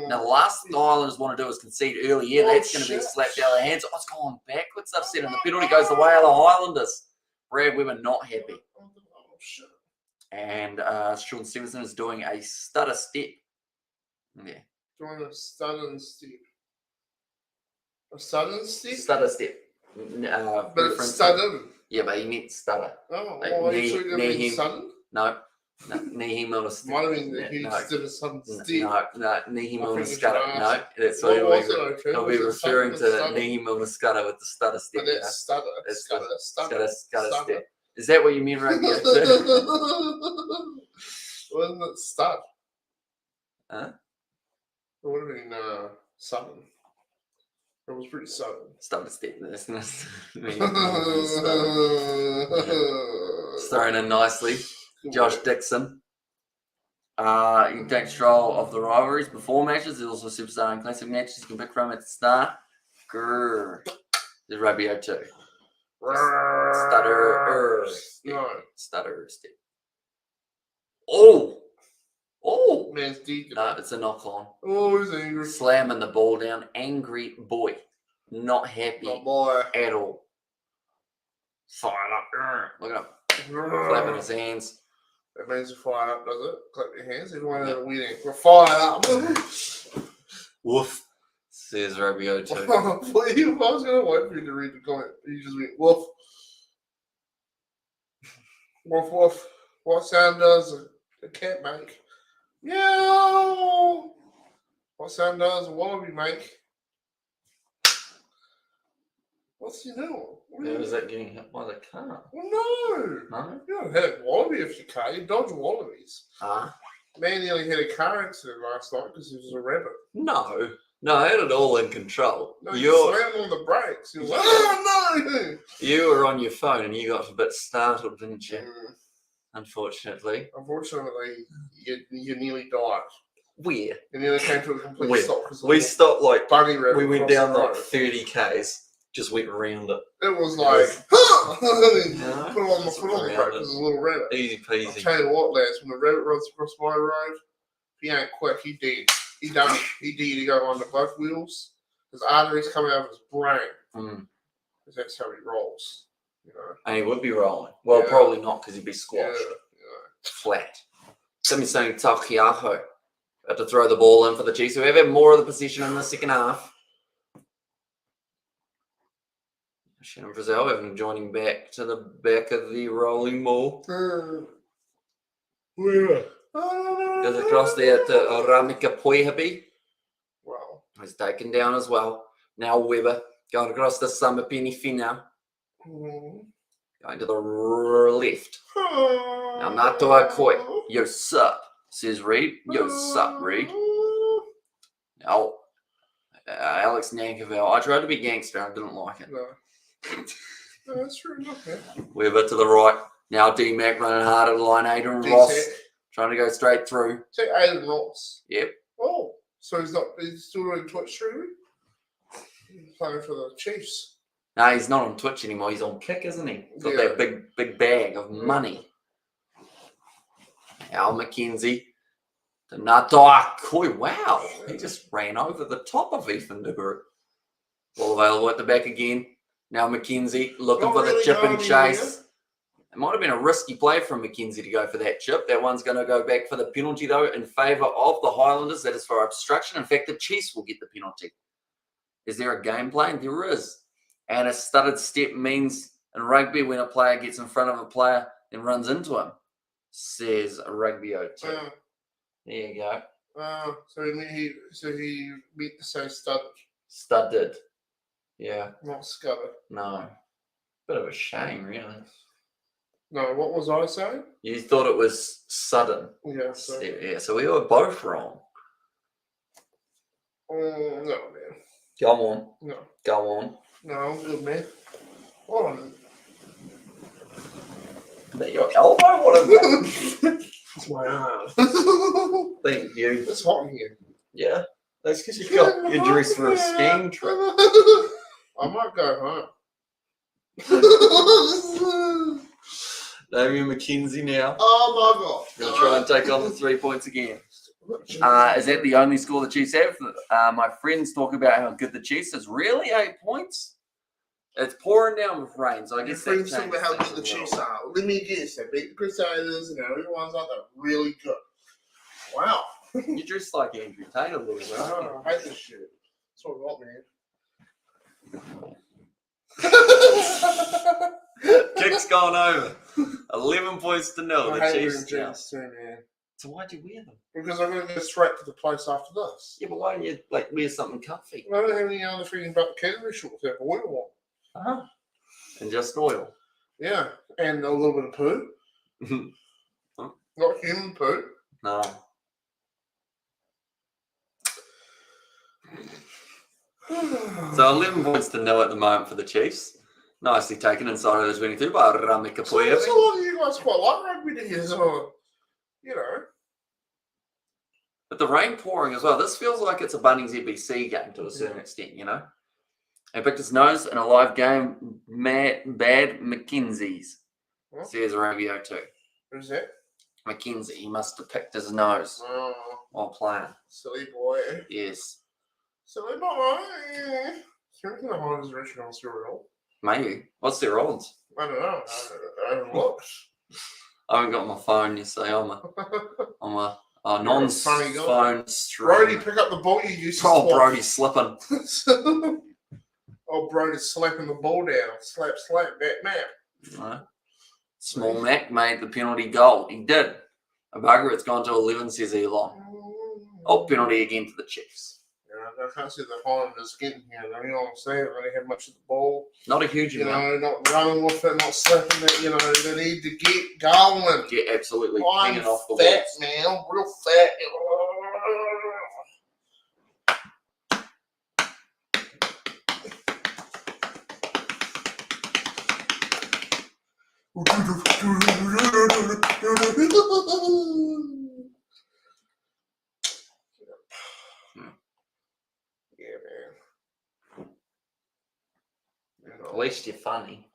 Now, the last thing the Highlanders want to do is concede early here. That's going to be slapped out of their hands. Oh, it's going backwards, I've said, and the penalty goes the way of the Highlanders. Brad Weber not happy. And Sean Stevenson is doing a stutter step. Yeah. Doing a sudden step. A sudden step? Stutter step. But it's sudden. Yeah, but he meant stutter. Oh, Like, well, knee- you knee mean him. sudden? No. Nihim on a step. Might have been that he No. just did a sudden step. No, Nihim I on a think we stutter. should No, ask. that's what What was it, okay? he'll Was be it referring to sudden? Nihim on a stutter with the stutter step. But that's stutter. It's Stutter. Stutter Stutter. step. Is that what you mean, Rugby? Wasn't it stud? Huh? It would have been sudden. It was pretty sudden. Stutter step. That's nice. Throwing in nicely. Josh Dixon. You can take control of the rivalries before matches. There's also superstar and classic matches you can pick from at the start. Grrr. There's Rugby 02. Stutter. No. Stutter step. Oh! Man's deep. No, it's a knock on. Oh, he's angry. Slamming the ball down. Angry boy. Not happy Oh, boy. at all. Fired up. Look at him. Flapping his hands. That means you fire up, does it? Clap your hands. Everyone had a wedding. We're fired up. Woof. Says Rugby 02. I was going to wait for you to read the comment. You just went, woof. Woof, woof. What sound does a cat make? Meow. What sound does a wallaby make? What's he doing? Was that getting hit by the car? Well, no. No? You don't have a wallaby if you car. You dodge wallabies. Ah. Man nearly had a car accident last night because he was a rabbit. No. No, I had it all in control. No, you slammed on the brakes. You're like, oh no! You were on your phone and you got a bit startled, didn't you? Unfortunately. Unfortunately, you nearly died. Where? You nearly came to a complete Where? stop. We stopped like bunny rabbit. we went across down the like road. 30 k's, just went around it. It was like, No, put on the just foot on the around brake it. because it's a little rabbit. Easy I'll peasy. tell you what, lads, when the rabbit runs across my road, if he ain't quick, he dead. He done it. He dead. He go under both wheels. His arteries come out of his brain. Because that's how he rolls. You know. And he would be rolling. Well, Yeah. probably not because he'd be squashed. Yeah. Flat. Timmy saying Takiaho had to throw the ball in for the Chiefs, who have had more of the possession in the second half. Shannon Frizzell having joining back to the back of the rolling ball. Yeah. Goes across there to Ramika Poihabi. Wow. He's taken down as well. Now Weber going across the Samapini Fina. Going to the left. Now Natua Koi. Yo sup, says Reed. Yo sup, Reed. Now Alex Nankerville. I tried to be gangster. I didn't like it. No. No, that's true enough, man. Weber to the right. Now D-Mac running hard at the line. Aiden Ross trying to go straight through. Say Aiden Ross. Yep. Oh, so he's still doing Twitch streaming? He's playing for the Chiefs. No, he's not on Twitch anymore. He's on Kick, isn't he? He's got Yeah. that big bag of money. Al McKenzie to Natua Koi. Wow. He just ran over the top of Ethan DeGroot. Ball available at the back again. Now McKenzie looking Not for the really chip and going chase. It might have been a risky play from McKenzie to go for that chip. That one's going to go back for the penalty, though, in favour of the Highlanders. That is for obstruction. In fact, the Chiefs will get the penalty. Is there a game plan? There is. And a studded step means in rugby when a player gets in front of a player and runs into him, says Rugby OT. There you go. So he meant to say studded. Studded. Yeah. Not scudded. No. Bit of a shame, really. No, what was I saying? You thought it was sudden. Yeah, so. Yeah, so we were both wrong. No, man. Go on. No. Go on. No, I'm good, man. Hold on. Is that your elbow? What is that? It's my arm. Thank you. It's hot in here. Yeah. That's because you're dressed for a skiing trip. I might go home. Damien McKenzie now. Oh my god. Going to try and take on the 3 points again. Is that the only score the Chiefs have? My friends talk about how good the Chiefs is. Really? 8 points? It's pouring down with rain, so I Your guess friends that talk about how changes good the things Chiefs a little. are. Let me guess. They beat the Crusaders and everyone's like they're really good. Wow. You're dressed like Andrew Tate a little bit. aren't you? I hate this shit. That's what I want, man. Kick's gone over. 11 points to 0. I The hate Chiefs. wearing jeans too, man. So why'd you wear them? Because I'm going to go straight to the place after this. Yeah, but why don't you wear something comfy? I don't have any other freaking but casual shorts that have oil on. Uh-huh. And just oil. Yeah, and a little bit of poo. Huh? Not human poo. No. So 11 points to 0 at the moment for the Chiefs. Nicely taken inside of the 22 by Ramika So a Poihabi. lot of you guys quite like rugby to hear, so, you know. But the rain pouring as well. This feels like it's a Bunnings EBC game to a certain extent, you know. He picked his nose in a live game. Bad McKenzie's. What? Says Ravio too. Who's that? McKenzie. He must have picked his nose Oh, while playing. silly boy. Yes. Silly boy. Is there anything the Highlanders are actually on cereal? Maybe. What's their odds? I don't know. I haven't looked. I haven't got my phone, you see. I'm a You're a funny guy. non-phone stream. Brody, pick up the ball you used to Oh, swat. Brody's slipping. Oh, Brody's slapping the ball down. Slap, that man. No. Small Mac made the penalty goal. He did. A bugger, it's gone to 11, says Elon. Oh, penalty again to the Chiefs. Yeah, I can't see the Highlanders getting here. You know what I'm saying? They don't really have much of the ball. Not a huge You amount. know, not running with it, not slapping it. You know, they need to get going. Yeah, absolutely. I'm Hanging off the fat, walls. man. Real fat. Yeah, man. You know, At least you're funny.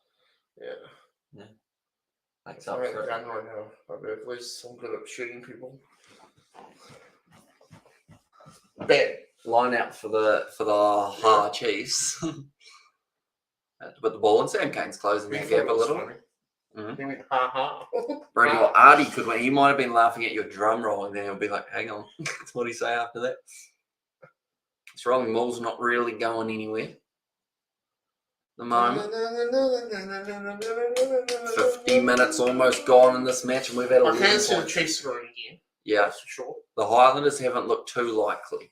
yeah. Makes I up ain't for it. done right now. But at least I'm good at shooting people. That line out for the Chiefs. Had to put the ball in. Sam Kane's closing that gap a little. Mhm. He went, ha ha. Brady or Artie could win. He might have been laughing at your drum roll, and then he'll be like, "Hang on, what do you say after that?" This rolling ball's not really going anywhere. The moment. 50 minutes almost gone in this match, and we've had 11 I can see the points. Chiefs scoring again. Yeah, That's for sure. the Highlanders haven't looked too likely.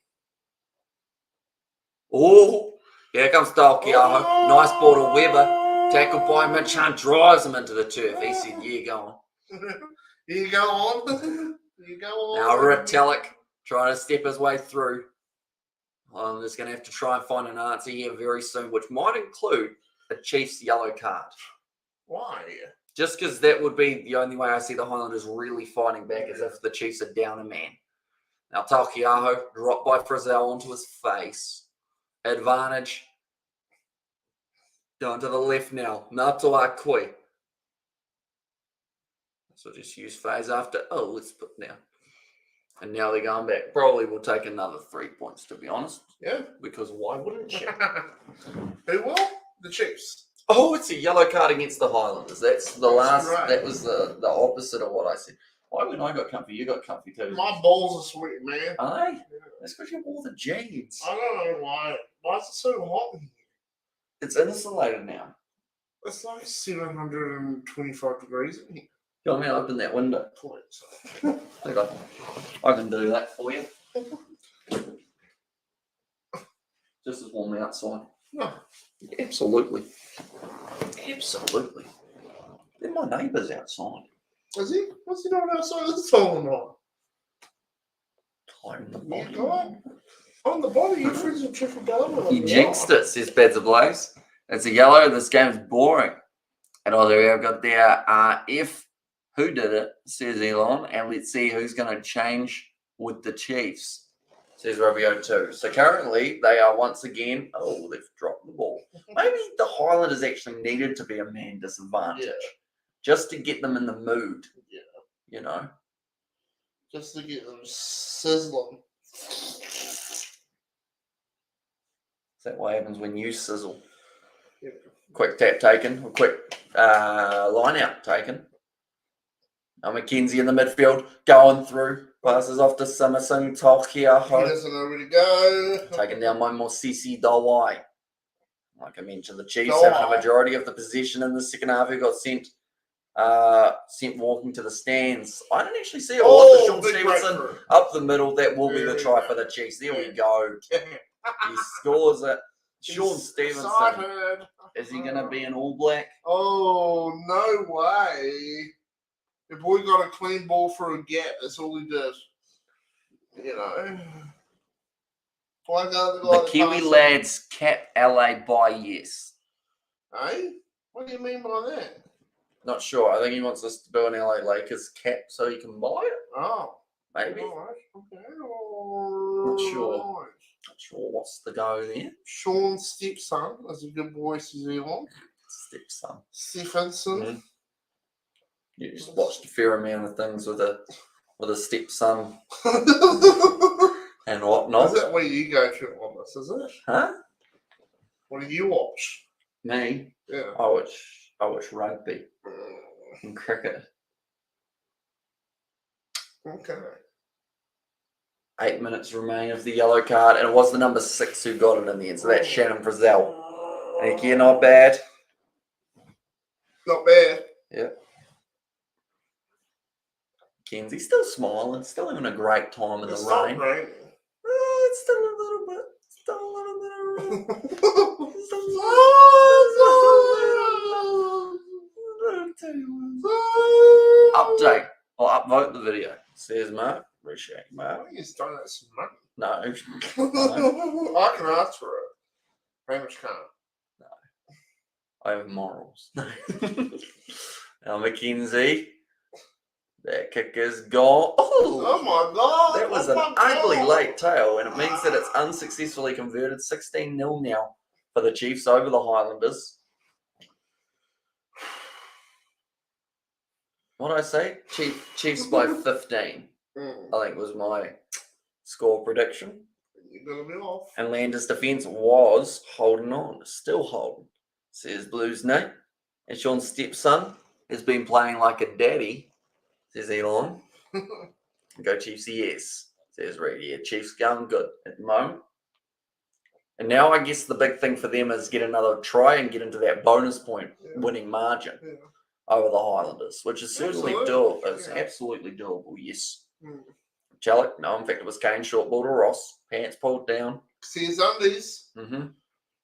Oh, here comes Dalkiaho. Nice ball to Weber. Tackled by Mitchell, drives him into the turf. He said, "Yeah, go on." You go on. You go on. Now Retallick trying to step his way through. I'm just going to have to try and find an answer here very soon, which might include a Chiefs yellow card. Why? Just because that would be the only way I see the Highlanders really fighting back, is if the Chiefs are down a man. Now Talkiaho dropped by Frizzell onto his face. Advantage. Going to the left now. Natua Kui. So just use phase after. Oh, let's put now. And now they're going back. Probably will take another 3 points, to be honest. Yeah. Because why wouldn't you? Who will? The Chiefs. Oh, it's a yellow card against the Highlanders. That's the last. right. That was the opposite of what I said. Why when I got comfy, you got comfy too? My balls are sweet, man. Aye? That's because you wore the jeans. I don't know why. Why is it so hot in here? It's insulated now. It's like 725 degrees in here. You want me to open that window? Please. I can do that for you. Just as warm outside. No. Absolutely. Absolutely. They're my neighbours outside. Is he? What's he doing outside this time or not? Time the Yeah, body. go on. On the body, your friends with triple double. You jinxed it, says Beds of Blaze. It's a yellow. This game's boring. And all there I've got there. If who did it, says Elon, and let's see who's going to change with the Chiefs, says Rubio 2. So currently they are once again. Oh, they've dropped the ball. Maybe the Highlanders actually needed to be a man disadvantage, just to get them in the mood. Yeah. You know, Just to get them sizzling. Is that what happens when you sizzle? Yeah. Quick tap taken, or quick line out taken. Now McKenzie in the midfield, going through. Passes off to Summerson, He Tokiaho. doesn't know where to go. Taken down by Mosisi Dawai. Like I mentioned, the Chiefs having a majority of the possession in the second half, who got sent walking to the stands. I didn't actually see it. Oh, Sean big Stevenson breakthrough. up the middle. That will be There the we try go. for the Chiefs. There we go. He scores it. Sean Stevenson. Excited. Is he going to be an All Black? Oh, no way. The boy got a clean ball for a gap. That's all he did. You know. The Kiwi lads cap LA by yes. Hey? What do you mean by that? Not sure. I think he wants us to do an LA Lakers cap so he can buy it. Oh. Maybe. All right. Okay. Not sure. Right. Not sure what's the go there. Sean's stepson, as a good boy says he wants. Stepson. Stephenson. Mm-hmm. You just watched a fair amount of things with a stepson and whatnot. Is that where you go to on this, is it? Huh? What do you watch? Me? Yeah. I watch rugby and cricket. Okay. 8 minutes remain of the yellow card, and it was the number 6 who got it in the end. So that's Shannon Frizzell. And again, not bad. Not bad. Yeah. Kenzie's still smiling, still having a great time in the rain. Great. It's still a little bit. Still a little bit of rain. Update or upvote the video. Says Mark. Appreciate you, Mark. I think he's throwing out some money. No. I can ask for it. How much can't? I have morals. Now Mackenzie. That kick is gone. Oh my God. That was Oh an my ugly God. late tail, and it means that it's unsuccessfully converted 16-0 now for the Chiefs over the Highlanders. What did I say? Chiefs by 15, I think was my score prediction. You're going to be off. And Landers' defence was holding on, still holding, says Blues Nate. And Sean's stepson has been playing like a daddy, says Elon. Go Chiefs, yes, says Reed. Yeah, Chiefs going good at the moment. And now I guess the big thing for them is get another try and get into that bonus point winning margin over the Highlanders, which is certainly doable. It's absolutely doable, yes. Chalik, no, in fact it was Kane short ball to Ross, pants pulled down. See his undies. Mm-hmm.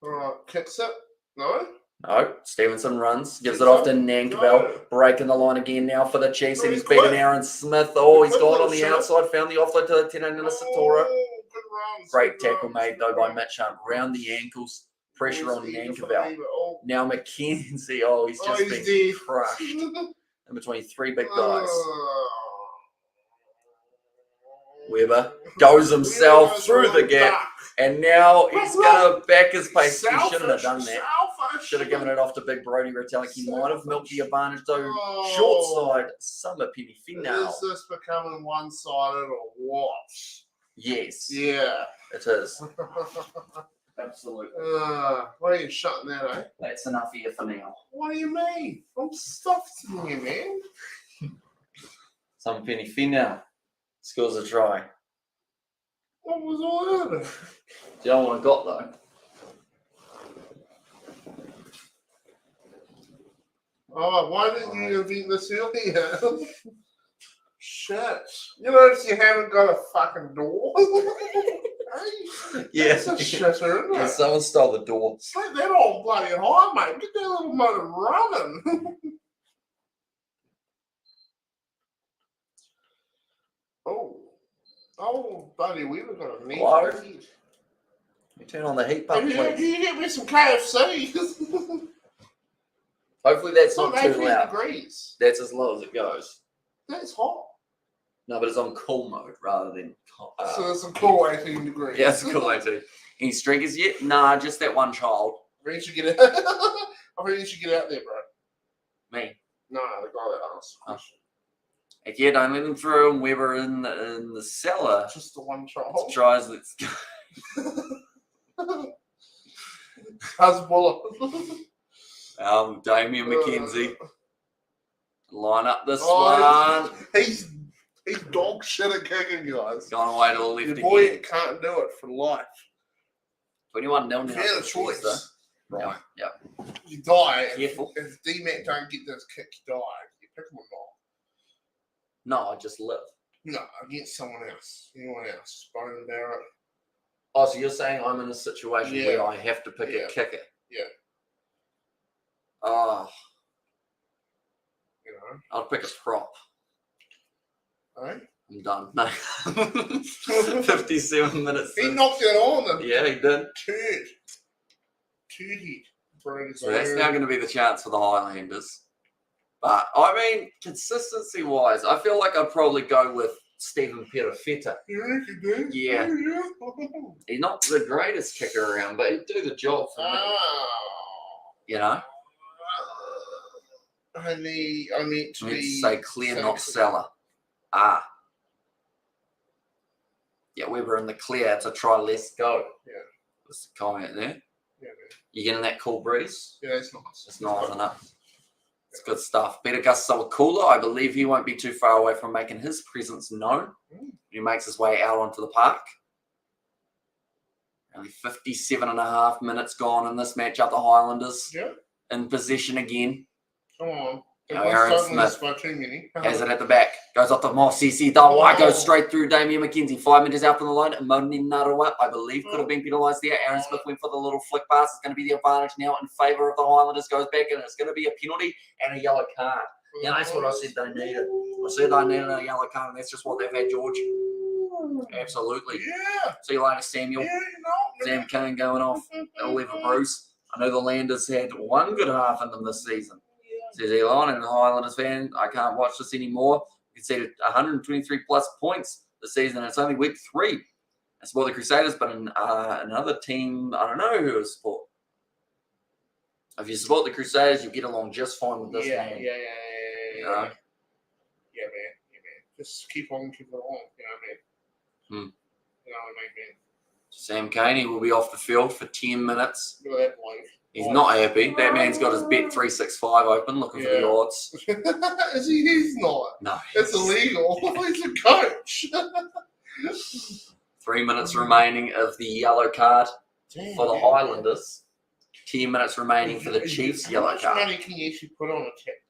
All right, kicks it. No? No, Stevenson runs, gives it off to Nankivell, breaking the line again now for the Chiefs, and he's beaten Aaron Smith. Oh, he's gone on the outside, found the offload to the Tino Satora. Great tackle made though by Mitch Hunt, round the ankles, pressure on Nankivell. Now Mackenzie, he's just been crushed in between three big guys. Weber goes himself through the gap, and now he's going to back his pace. He shouldn't have done that. Should have given it off to Big Brody Retallick. He might have milked the advantage though. Short side, Summer Penny final. Is this becoming one-sided or what? Yes. Yeah. It is. Absolutely. Why are you shutting that, eh? That's enough here for now. What do you mean? I'm stuffed in here, man. Summer Penny final. Scores a try. What was all that? Do you know what I got though? Oh, why didn't you invent this earlier? Shit. You notice you haven't got a fucking door? Yeah. That's a shitter, isn't Yeah, it? someone stole the door. Slap that old bloody high, mate. Get that little motor running. Oh, buddy, we were going to need Hello? to eat. You turn on the heat pump, Can please. you get me some KFC? Hopefully that's It's not on too 18 loud. degrees. That's as low as it goes. That's hot. No, but it's on cool mode rather than So it's a cool 18 degrees. yeah, it's a cool idea. Any strikers yet? Nah, just that one child. I think you should get out. I think you should get out there, bro. Me. No, the guy that asked. Oh. Heck yeah, don't let them through and Weber in the cellar. Just the one child. Tries, let's go. How's Buller? Damien McKenzie. Line up this one. He's dog shit at kicking, guys. Gone away to the left Your again. boy can't do it for life. 21-0 now. If you had a choice, Right. Yeah. you die. Careful. If D-Mac don't get this kick, you die. You pick him or not. No, I just live. No, against someone else. Anyone else. Bone Barrett. Oh, so you're saying I'm in a situation Yeah. where I have to pick Yeah. a kicker? Yeah. You know. I'll pick a prop. Eh? I'm done. No. 57 minutes. He knocked it on. Yeah, he did. Turd. So that's now going to be the chance for the Highlanders. But, I mean, consistency-wise, I feel like I'd probably go with Stephen Perifetta. You do? Yeah. He's not the greatest kicker around, but he'd do the job for me. You know? I meant to I meant to be... say clear, not cellar. Yeah, Weber in the clear to try let's go. Yeah. That's the comment there. Yeah, man. You getting that cool breeze? Yeah, it's nice. It's nice enough. It's good stuff. Peter Gus Sawakula, I believe he won't be too far away from making his presence known. He makes his way out onto the park. Only 57.5 minutes gone in this matchup. The Highlanders in possession again. Come on. Aaron Smith by too many. has it at the back. Goes off to Mossisi. Dawai goes straight through Damien McKenzie. 5 meters out from the line. Moni Narawa, I believe, could have been penalised there. Aaron Smith went for the little flick pass. It's going to be the advantage now in favour of the Highlanders. Goes back and it's going to be a penalty and a yellow card. Yeah, that's what I said they needed. I said they needed a yellow card and that's just what they've had, George. Absolutely. Yeah. See you later, Samuel. Yeah, you know. Sam Kane going off. They'll leave a bruise. I know the Landers had one good half in them this season. Says Elon, and a Highlanders fan, I can't watch this anymore. You conceded 123 plus points this season. It's only week 3. I support the Crusaders, but another team, I don't know who I support. If you support the Crusaders, you get along just fine with this man. Yeah. You know? Yeah, man. Just keep on. You know what I mean? You know what I mean, man? Sam Caney will be off the field for 10 minutes. Look at that bloke. He's not happy. That man's got his bet 365 open, looking for the odds. Is he? He's not. No. It's illegal. He's a coach. 3 minutes remaining of the yellow card for the Highlanders. 10 minutes remaining for the Chiefs yellow card. How much money can you actually put on a tip?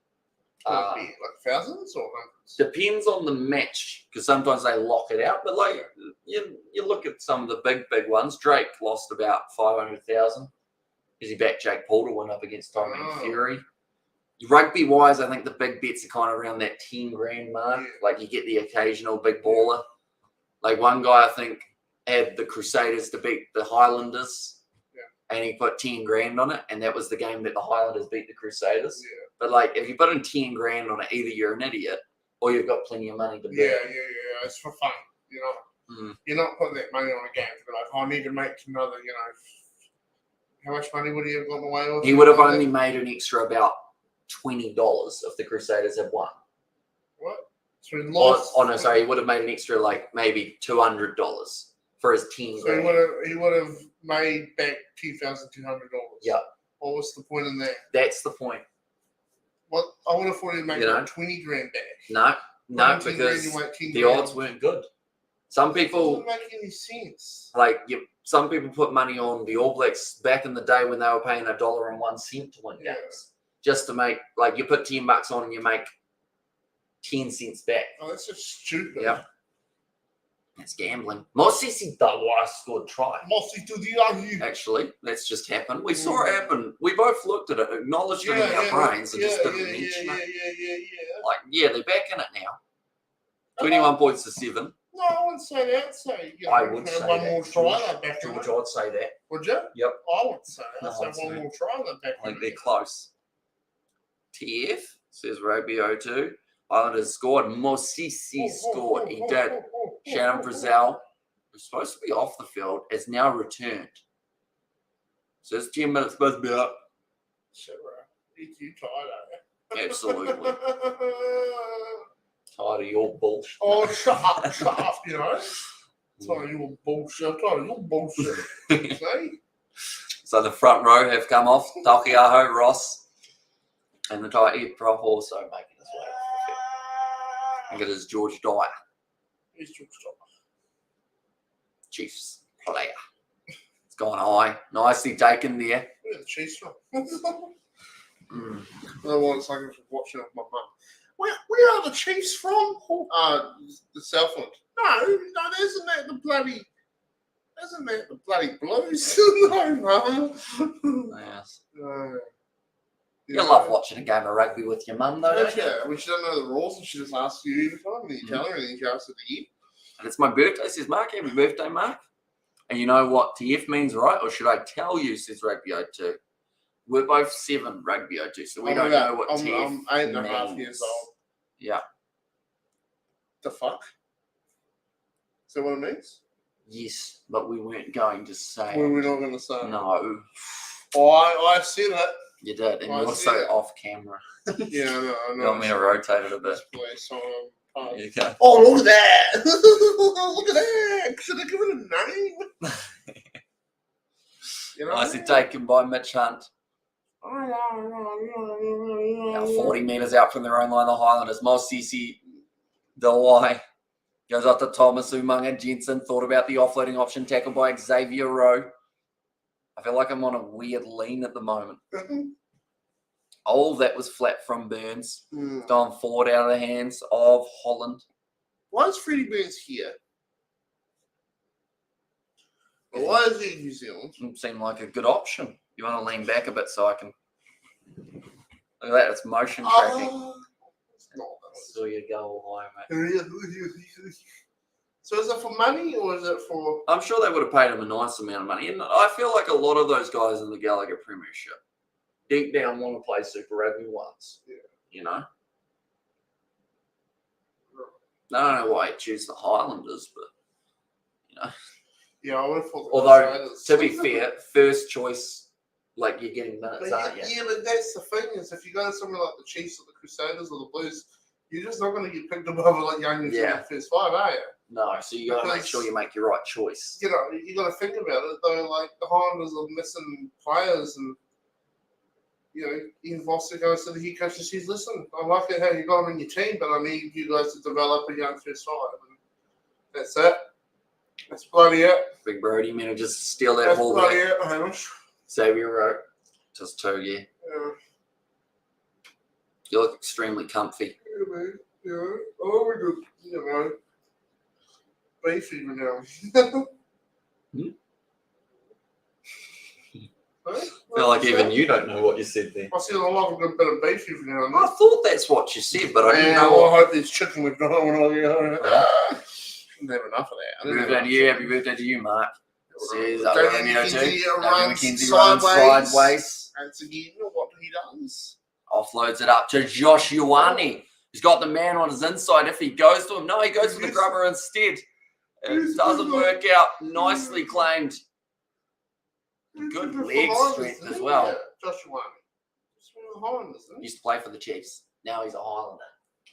Like thousands or hundreds? Depends on the match, because sometimes they lock it out. But like you look at some of the big ones. Drake lost about 500,000 because he backed Jake Paul to win up against Tyrone Fury. Rugby wise, I think the big bets are kind of around that 10 grand mark. Like you get the occasional big baller. Like one guy I think had the Crusaders to beat the Highlanders. And he put 10 grand on it, and that was the game that the Highlanders beat the Crusaders. Yeah. But like, if you put in 10 grand on it, either you're an idiot or you've got plenty of money to bet. Yeah. It's for fun. You know, you're not putting that money on a game to be like, I need to make another. You know, how much money would he have gotten away with? He would have only made an extra about $20 if the Crusaders had won. What? So he lost. Oh no, sorry, he would have made an extra like maybe $200 for his 10 grand. So he would have made back $2,200. Yeah. What was the point in that? That's the point. What I would have thought he'd make like 20 grand back. No, because the odds weren't good. Some people doesn't make any sense. Some people put money on the All Blacks back in the day when they were paying $1.01 to win games, just to make you put $10 on and you make 10 cents back. Oh, that's just stupid. Yeah. It's gambling. Mosisi Dawa scored try. Mossy to the Actually, that's just happened. We saw it happen. We both looked at it, acknowledged it in our brains, and just didn't mention it. They're back in it now. 21 points to 7. No, I wouldn't say that. Say, I would say one that. more try that back. George, I'd say that. Would you? Yep. I would say that. No, I'd I'd say one say more try that back. I think they're close. TF says Rugby 02. Islanders scored. Mosisi scored. He did. Shannon Frizzell, who's supposed to be off the field, has now returned. So it's 10 minutes supposed to be up. Sure. You tired, Absolutely. Tired of your bullshit. Oh, shut up, you know. Tired of your bullshit. Tired of your bullshit. See? So the front row have come off. Takiaho, Ross, and the tight prop also making his way off the field. I think it is George Dyer. Who's George Dyer? Chiefs player. It's gone high. Nicely taken there. Where are the Chiefs from? I don't know what it's like if I'm watching off my mum. Where are the Chiefs from? The Southland. No, isn't that the bloody Blues? No, Mum. Yes. No. You love watching a game of rugby with your mum, though, don't you? Yeah, we should know the rules and she just asks you every time and then you tell her and then you ask her again. And it's my birthday, says Mark. Happy birthday, Mark. And you know what TF means, right? Or should I tell you, says Rugby 02? We're both 7 Rugby 02, so we don't know what TF I'm 8.5 years old. Yeah. The fuck? Is that what it means? Yes, but we weren't going to say What are we not going to say? No. Oh, I said it. You did, and also off camera. Yeah, I know. You want me to rotate it a bit? Okay. Okay. Oh, look at that! Look at that! Should I give it a name? You know Nicely taken by Mitch Hunt. Now 40 metres out from their own line, the Highlanders. Mosisi Dawai goes up to Thomas Umaga. Jensen thought about the offloading option, tackled by Xavier Rowe. I feel like I'm on a weird lean at the moment. All that was flat from Burns. Gone forward out of the hands of Holland. Why is Freddie Burns here? Well, why is he in New Zealand? It seemed like a good option. You want to lean back a bit so I can... Look at that, it's motion tracking. So you go away, mate. So is it for money or is it for... I'm sure they would have paid him a nice amount of money. And I feel like a lot of those guys in the Gallagher Premiership deep down want to play Super Rugby once. Yeah. You know? I don't know why you choose the Highlanders, but, you know. Yeah, I would have thought. Although, to be fair, first choice, like, you're getting minutes, But aren't you? yeah, but that's the thing is, if you go to somewhere like the Chiefs or the Crusaders or the Blues, you're just not going to get picked above like young in the first five, are you? No, so you got to make sure you make your right choice. You know, you got to think about it though. Like the Highlanders are missing players, and you know, Ian Foster goes to the head coach and says, "Listen, I like it how you got him in your team, but I need you guys to develop a young first five." And that's it. That's bloody it. Big Brody manages to steal that That's ball bloody back. it, Hamish. Xavier Rowe, just two, yeah. Yeah. You look extremely comfy. Yeah, man. Yeah. Oh, we do. You know, beef even now. Hmm? Huh? I feel like even you don't know what you said there. I said I love a good bit of beef every now and I then. thought that's what you said, but I didn't know Well, what. I hope there's chicken with when I get home. Shouldn't have enough of that. I Happy didn't have birthday enough to you, happy chicken. birthday to you, Mark. Says Damien Romeo too. McKenzie Damien runs McKenzie runs sideways. That's again what he does. Offloads it up to Josh Ioane. He's got the man on his inside. If he goes to him, no, he goes for the grubber instead. It doesn't work out. Nicely claimed. Good leg strength as well. Yeah, Josh Ioane. Just one of the Highlanders, isn't he? Used to play for the Chiefs. Now he's a Highlander.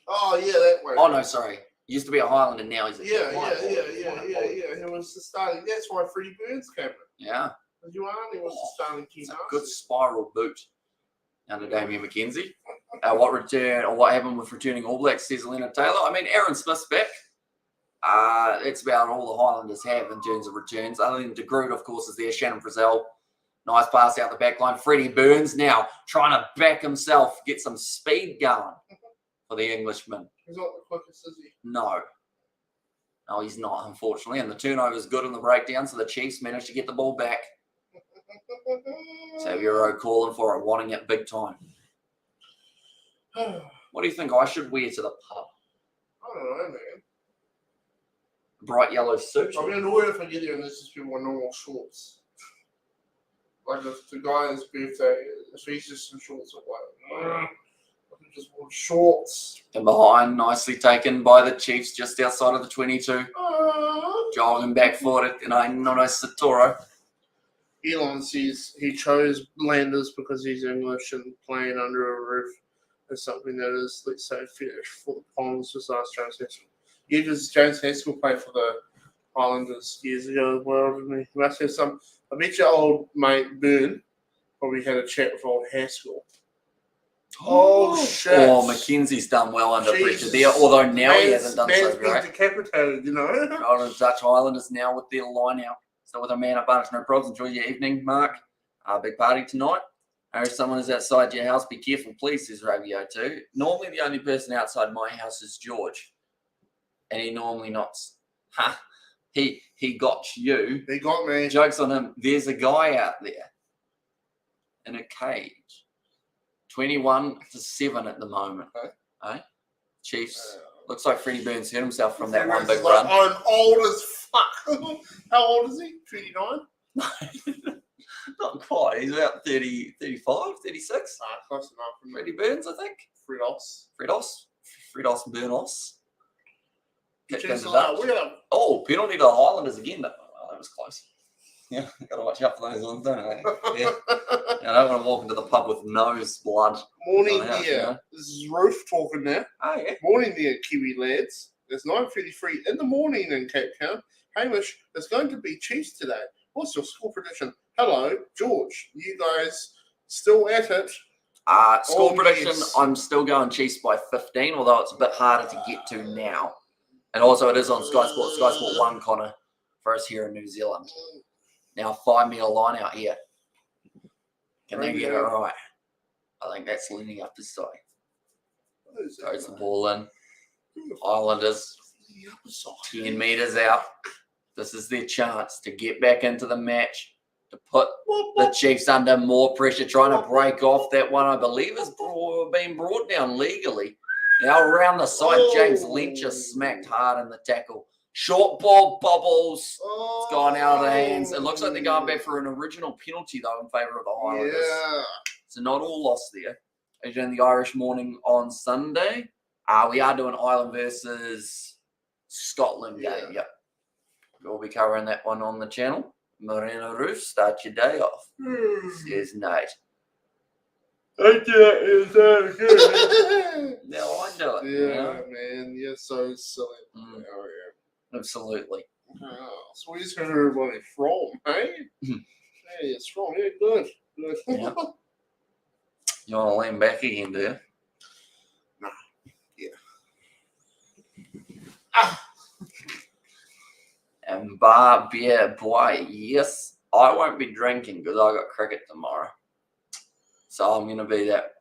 Oh, yeah, that way. Oh, no, sorry. Used to be a Highlander. Now he's a Yeah. My fault. He was the starting. That's why Freddie Burns came in. Yeah. Ioane was the starting key It's a master. good spiral boot under Damien McKenzie. What happened with returning All Blacks, says Leonard Taylor. I mean, Aaron Smith's back. That's about all the Highlanders have in terms of returns. Other than De Groot, of course, is there. Shannon Frizzell. Nice pass out the back line. Freddie Burns now trying to back himself, get some speed going for the Englishman. He's not the quickest, is he? No, he's not, unfortunately. And the turnover's good on the breakdown, so the Chiefs managed to get the ball back. Xavier Rowe calling for it, wanting it big time. What do you think I should wear to the pub? I don't know, man. Bright yellow suit? I'll be annoyed if I get there and this is people wear normal shorts. Like if the guy's birthday, if he's just in shorts or what. I just want shorts. And behind, nicely taken by the Chiefs, just outside of the 22. Jogging back forward, and I noticed Satoro. Elon says he chose Landers because he's English and playing under a roof is something that is, let's say, fetish for the Ponds. Just ask James Haskell. Yeah, because James Haskell played for the Highlanders years ago as well, didn't he? He must have some. I bet your old mate Byrne probably had a chat with old Haskell. Oh, shit. Oh, McKenzie's done well under pressure there, although now he hasn't done so been great. decapitated, you know. Golden Dutch Highlanders now with their line out. So with a man advantage, no problems. Enjoy your evening, Mark. Big party tonight. If someone is outside your house, be careful, please, says Rabio too. Normally the only person outside my house is George. And he normally nods. Ha! He got you. He got me. Joke's on him. There's a guy out there in a cage. 21-7 at the moment. Okay. Chiefs. Looks like Freddie Burns hurt himself from that one big like, run. I'm old as fuck. How old is he? 29? Not quite. He's about 30, 35, 36. Close enough. Freddie Burns, I think. Fredos Burnos. Kicked into that. Oh, penalty to the Highlanders again. Oh, that was close. Yeah, got to watch out for those ones, don't I? Yeah. I don't want to walk into the pub with nose blood. Morning on the house, there. you know? This is Roof talking now. Oh, yeah. Morning there, Kiwi lads. It's 9:33 in the morning in Cape Town. Hamish, there's going to be Chiefs today. What's your score prediction? Hello, George. You guys still at it? Score prediction, yes. I'm still going Chiefs by 15, although it's a bit harder to get to now. And also it is on Sky Sport 1, Connor, for us here in New Zealand. Now 5 metre line out here. Can they get it right? I think that's leaning up this side. Throws the ball in. Highlanders 10 metres out. This is their chance to get back into the match, to put the Chiefs under more pressure, trying to break off that one, I believe, is being brought down legally. Now around the side, James Lynch just smacked hard in the tackle. Short ball bobbles. It's gone out of the hands. It looks like they're going back for an original penalty, though, in favour of the Highlanders. Yeah. So not all lost there. As in the Irish morning on Sunday, we are doing Ireland versus Scotland game. Yep. We'll be covering that one on the channel. Moreno Roof, start your day off. Says Nate. I do it. Now I do it. Yeah, man. You're so silly. Mm. Oh, yeah. Absolutely. Oh, so where's everybody from, hey? Hey, it's from. Yeah, good. Good. Yeah. You want to lean back again, do you? No. Yeah. And bar, beer, boy, yes. I won't be drinking because I got cricket tomorrow. So I'm going to be that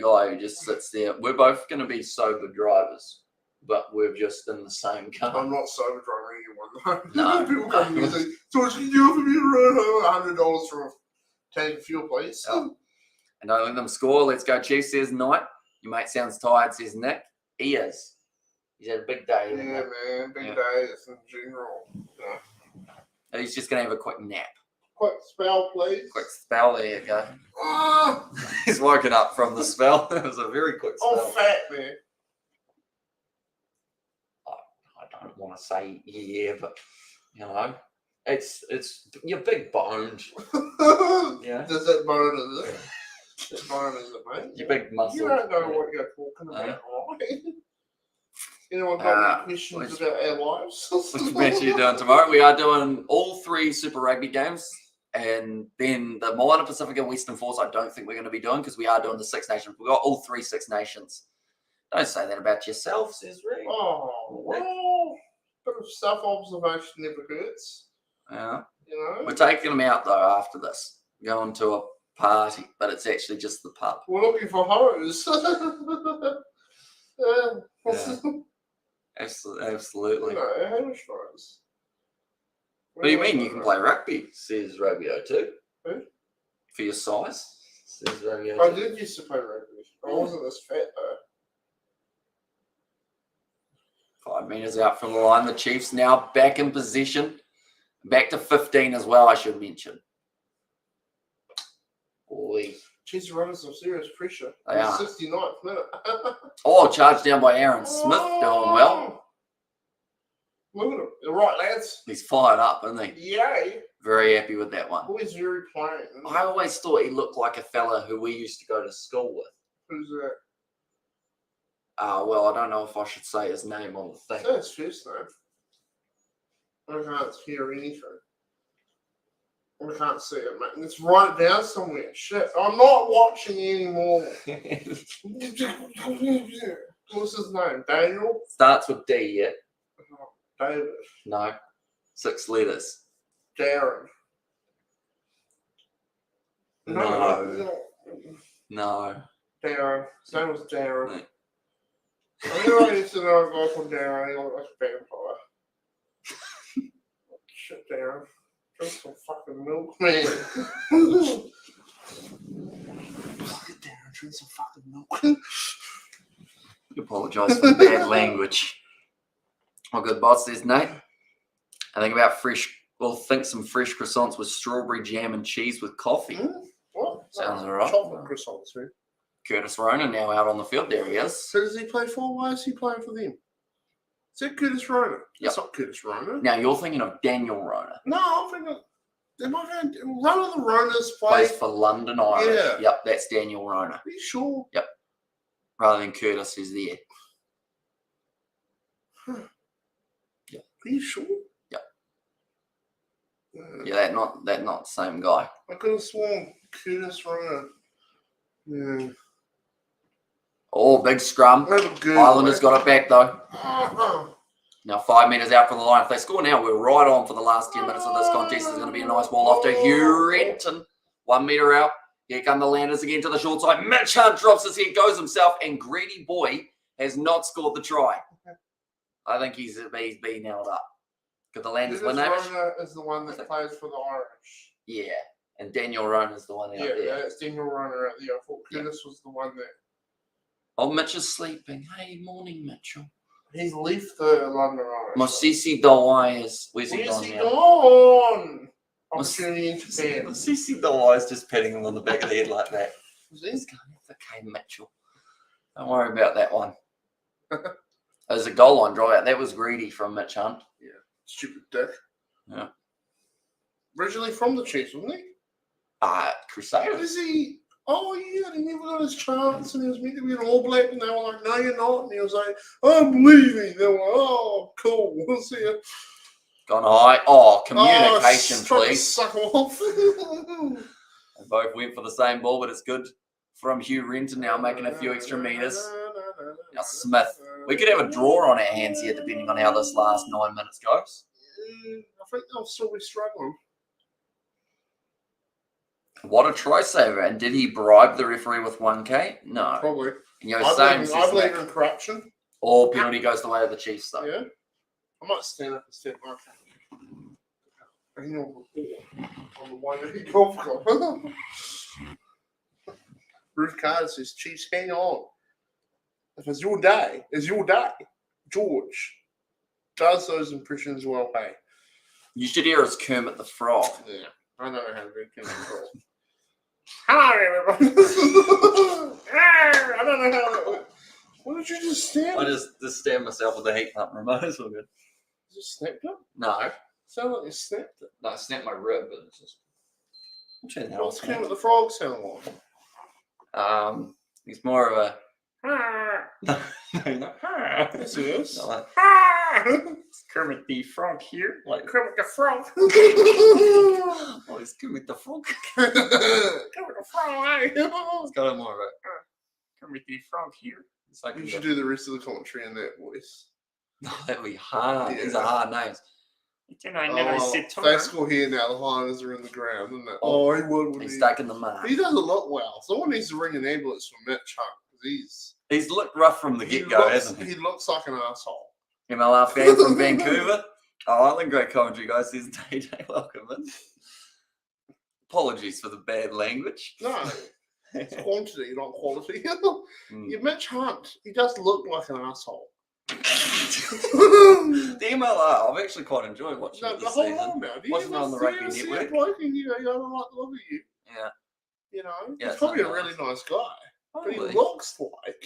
guy who just sits there. We're both going to be sober drivers, but we're just in the same car. I'm not sober driving anyone, though. No. People come to me and say, so what can you do for me to run $100 for a tank of fuel, please? Oh. And don't let them score. Let's go. Chief says Knight. Your mate sounds tired, says Nick. He is. He's had a big day. Yeah, hasn't he? man. Big days in general. Yeah. He's just going to have a quick nap. Quick spell, please. Quick spell. There you go. Ah! He's woken up from the spell. It was a very quick spell. Oh, fat, man. I don't want to say but it's you're big boned. Yeah. Does that bone is it? That bone is it, mate? You're big muscle. You don't know what you're talking about, right? Anyone got any questions about our lives? Which match are you doing tomorrow? We are doing all 3 Super Rugby games. And then the Moana Pacific and Western Force, I don't think we're going to be doing because we are doing the Six Nations. We've got all 3 Six Nations. Don't say that about yourself, says Rick. Oh, well, bit of self-observation never hurts. Yeah. You know? We're taking them out, though, after this. Going to a party, but it's actually just the pub. We're looking for hoes. Absolutely. You know, Hamish hoes. What do you mean? You can play rugby, says Rugby 02. Who? For your size, says Rugby 02. I did used to play rugby. I wasn't this fat, though. 5 metres out from the line. The Chiefs now back in position. Back to 15 as well, I should mention. Boy. Chiefs are under some serious pressure. They are. 69th minute. Oh, charged down by Aaron Smith, doing well. Look at him. The right, lads. He's fired up, isn't he? Yay. Very happy with that one. Always very plain. I always thought he looked like a fella who we used to go to school with. Who's that? Well, I don't know if I should say his name on the thing. Say his first name. I can't hear anything. I can't see it, mate. Let's write it down somewhere. Shit. I'm not watching anymore. What's his name? Daniel? Starts with D, yeah? David. No. 6 letters. Darren. No. No. Darren. His name was Darren. No. I used to know a guy called Darren. He looked like a vampire. Shit, Darren. Drink some fucking milk, man. Darren, drink some fucking milk. I apologise for the bad language. Oh, good boss, there's Nate. I think about some fresh croissants with strawberry jam and cheese with coffee. What? Sounds alright. Chocolate croissants, man. Curtis Rona now out on the field. There he is. So does he play for? Why is he playing for them? Is that Curtis Rona? Yep. It's not Curtis Rona. Now you're thinking of Daniel Rona. No, I'm thinking. Am I going? One of the Ronas Plays plays. for London Irish. Yeah. Yep, that's Daniel Rona. Are you sure? Yep. Rather than Curtis, who's there. Are you sure? Yep. Yeah, that not the same guy. I could have sworn Curtis Rona. Yeah. Oh, big scrum. Highlanders got it back though. Now 5 metres out from the line. If they score now, we're right on for the last 10 minutes of this contest. There's going to be a nice ball off to Hugh Renton. 1 metre out. Here come the Landers again to the short side. Mitch Hunt drops his head, goes himself, and Greedy Boy has not scored the try. I think he's been nailed up. Could the Landers win that? Rona is the one that plays for the Irish. Yeah. And Daniel Rona is the one out there. Yeah, it's Daniel Rona out there. I thought Curtis was the one that. Oh, Mitch is sleeping. Hey, morning, Mitchell. He's left the London Irish. Mosisi Dawai is. Where's he Where's gone he now? gone? Opportunity in Japan. Mosisi Dawai is just patting him on the back of the head like that. Was he? It's going for Kane Mitchell. Don't worry about that one. There's a goal line draw out. That was greedy from Mitch Hunt. Yeah. Stupid dick. Yeah. Originally from the Chiefs, wasn't he? Crusaders. Is he? Oh, yeah, he never got his chance, and he was meant to be an All Black, and they were like, no, you're not. And he was like, I'm leaving. They were like, oh, cool, we'll see you. Gone high. Oh, communication, trying to please. suck him off. They both went for the same ball, but it's good from Hugh Renton now making a few extra meters. Now Smith. We could have a draw on our hands here depending on how this last 9 minutes goes. I think they'll still be struggling. What a try saver. And did he bribe the referee with 1K? No. Probably. And you know, I believe in corruption. Or penalty goes the way of the Chiefs, though. Yeah. I might stand up and step back. Hang on the one that he golf club. Ruth Carter says, Chiefs, hang on. If it's your day, it's your day. George does those impressions well, hey. You should hear us Kermit the Frog. Yeah, I know how to do Kermit the Frog. Hello, everybody. I don't know how that works. What did you just stab? I just stabbed myself with the heat pump remote. It's all good. You just snapped it? No. Sound like you snapped it. No, I snapped my rib, but it's just... What's Kermit the Frog sound like? He's more of a... No. Yes, it is. Not like, it's Kermit the Frog here. Like, Kermit the Frog. oh, it's Kermit the Frog. Kermit the Frog, hey. It's got a more of a... Kermit the Frog here. It's like You should do the rest of the commentary in that voice. No, that'd be hard. Yeah. These are hard names. I never said Baseball here now, the Highlanders are in the ground, isn't it? Oh, he would. He's stuck in the mud. He doesn't look well. Someone needs to ring an ambulance for Mitch Hunt. He's looked rough from the get-go, hasn't he? He looks like an asshole. MLR fan from Vancouver. Oh, Island, great commentary, guys. Says Day, welcome in. Apologies for the bad language. No, it's quantity, not quality. Yeah, Mitch Hunt, he does look like an asshole. The MLR, I've actually quite enjoyed watching it the this whole season. long now. Watching it on the Rugby Network. Bloke and, you know, I don't like the look of you. Yeah. You know, Yeah, he's probably a nice. really nice guy. But he Probably. looks like,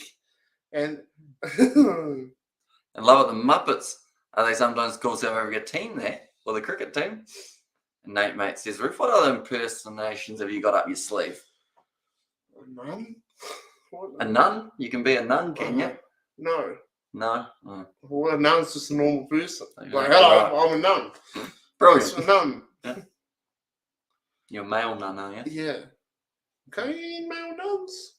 and And love it, the Muppets. They sometimes call South Africa team there, or the cricket team. And Nate Mate says, Ruth, what other impersonations have you got up your sleeve? none. A nun? You can be a nun, can you? No. No? Oh. Well, a nun's just a normal person. Okay, Like, hello, right. I'm a nun. Brilliant. It's a nun. You're a male nun, are you? Yeah. Okay, male nuns.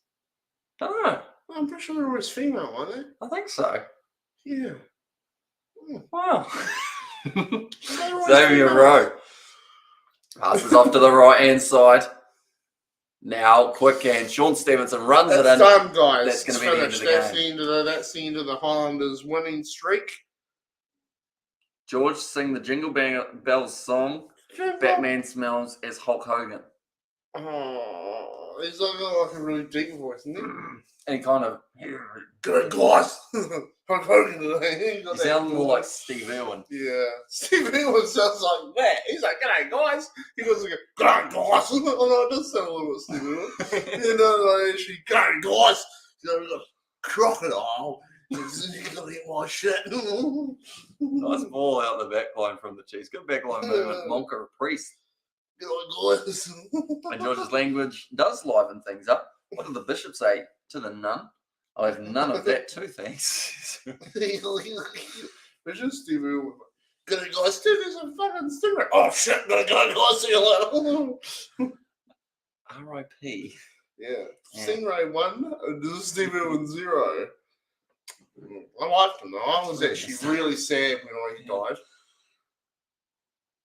Don't know. I'm pretty sure they're always female, aren't they? I think so. Yeah. Wow. They're always Xavier female. Rowe. Passes off to the right-hand side. Now, quick hand. Sean Stevenson runs it in. That's done, guys. That's gonna It's be the end of finished. the That's game. the end of the. That's the end of the Highlanders winning streak. George, sing the Jingle Bells song. Batman smells as Hulk Hogan. Oh, he's got like a really deep voice, isn't he? And he kind of... Good guys. Hulk Hogan today. He sounds more like Steve Irwin. Yeah, Steve Irwin sounds like that. He's like, "G'day, guys." He goes like, "G'day, guys." Oh no, it does sound a little bit Steve Irwin. You know, like actually, "G'day, guys." You know, he's like, crocodile. He's gonna eat my shit. Nice ball out the back line from the Chiefs. Good back line movement. Monka Priest. G'day, guys. And George's language does liven things up. What did the bishop say to the nun? I have none of that too, thanks. It's just Steve Irwin. G'day, guys. Dude, there's a fucking stingray. Oh shit, gonna go, guys. See you later. R.I.P. Yeah. Stingray 1, this is Steve Irwin 0. I liked him though. I was actually really sad when he died.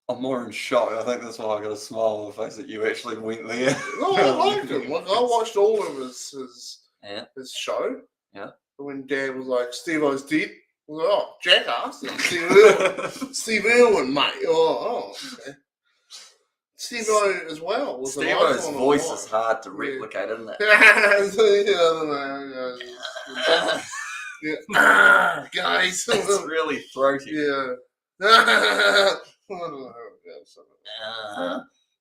I'm more in shock. I think that's why I got a smile on the face that you actually went there. No, I liked him. Like, I watched all of his show. Yeah. When Dad was like, Steve-O's dead. I was like, oh, jackass. Steve Irwin. Steve Irwin, mate. Oh, okay. Steve-O as well. Was Steve-O's voice is hard to replicate, isn't it? Yeah, guys. It's really throaty. Yeah.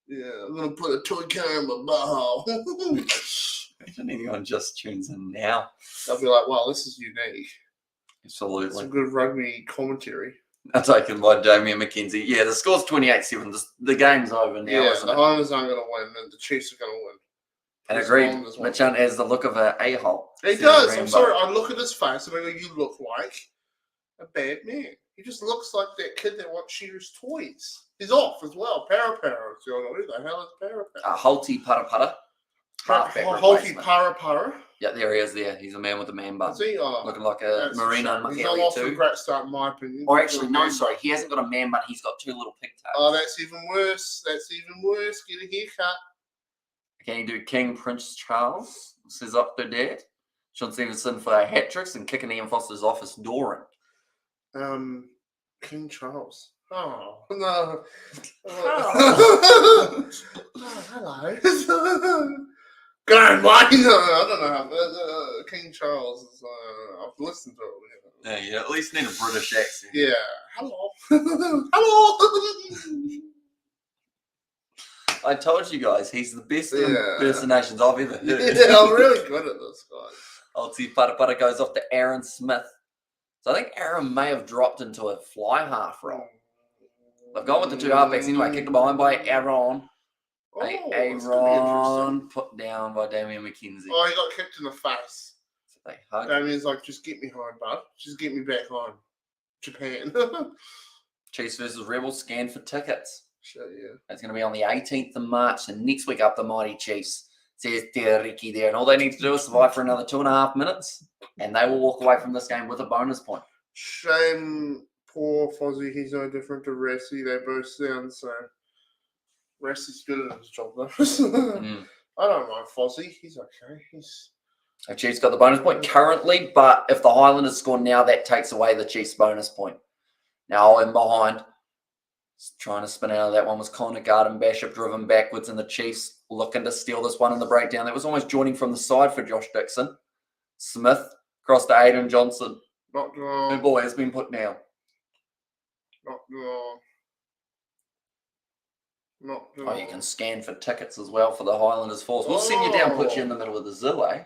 Yeah, I'm gonna put a toy car in my butthole. Imagine anyone just tunes in now. They'll be like, wow, this is unique. Absolutely. Some good rugby commentary. That's taken by Damien McKenzie. Yeah, the score's 28-7. The game's over now, Yeah, isn't the it? Highlanders aren't going to win, and the Chiefs are going to win. And Chris agreed. Highlanders won. Mitch Hunt has the look of an a-hole. He Says does. I'm Rambo. sorry. I look at his face and I go, you look like a bad man. He just looks like that kid that wants Shearer's toys. He's off as well. Para. Who the hell is Para? Holty Putta. Halfback Holty replacement. Para. Yeah, there he is there. He's a man with a man bun. Is he? Oh, Looking like a that's Marina shame. He's not Macheli off to a too. great start, in my opinion. Or He's actually, got a no, man sorry. bun. He hasn't got a man bun. He's got two little pigtails. Oh, that's even worse. Get a haircut. Can you do King Prince Charles? Says up their dad. Sean Stevenson for a hat tricks and kicking Ian Foster's office door in. King Charles. Oh, no. Oh. Hello. Go on, Mike. I don't know how. King Charles is. I've listened to it. Yeah, you at least need a British accent. Yeah. Hello. Hello. I told you guys, he's the best Yeah. impersonations I've ever heard. Yeah, I'm really good at this, guys. Holty Putta goes off to Aaron Smith. So I think Aaron may have dropped into a fly half role. They've gone with the two halfbacks anyway. Kicked behind by Aaron. Oh, that's gonna be Aaron interesting. put down by Damien McKenzie. Oh, he got kicked in the face. So they hug. Damien's like, just get me home, bud. Just get me back home. Japan. Chiefs versus Rebels, scan for tickets. Shit, yeah. It's going to be on the 18th of March, and next week up the mighty Chiefs. Says Ricky there, and all they need to do is survive for another 2.5 minutes, and they will walk away from this game with a bonus point. Shame, poor Fozzie. He's no different to Rassie. They both sound so. Rassie's good at his job, though. I don't mind Fozzie. He's okay. The Chiefs got the bonus point currently, but if the Highlanders score now, that takes away the Chiefs' bonus point. Now in behind, trying to spin out of that one was Connor Garden Bishop, driven backwards, and the Chiefs looking to steal this one in the breakdown. That was almost joining from the side for Josh Dixon. Smith across to Aidan Johnson. Not The ball has been put down. Oh, you can scan for tickets as well for the Highlanders force. We'll send you down, put you in the middle of the Zill, eh?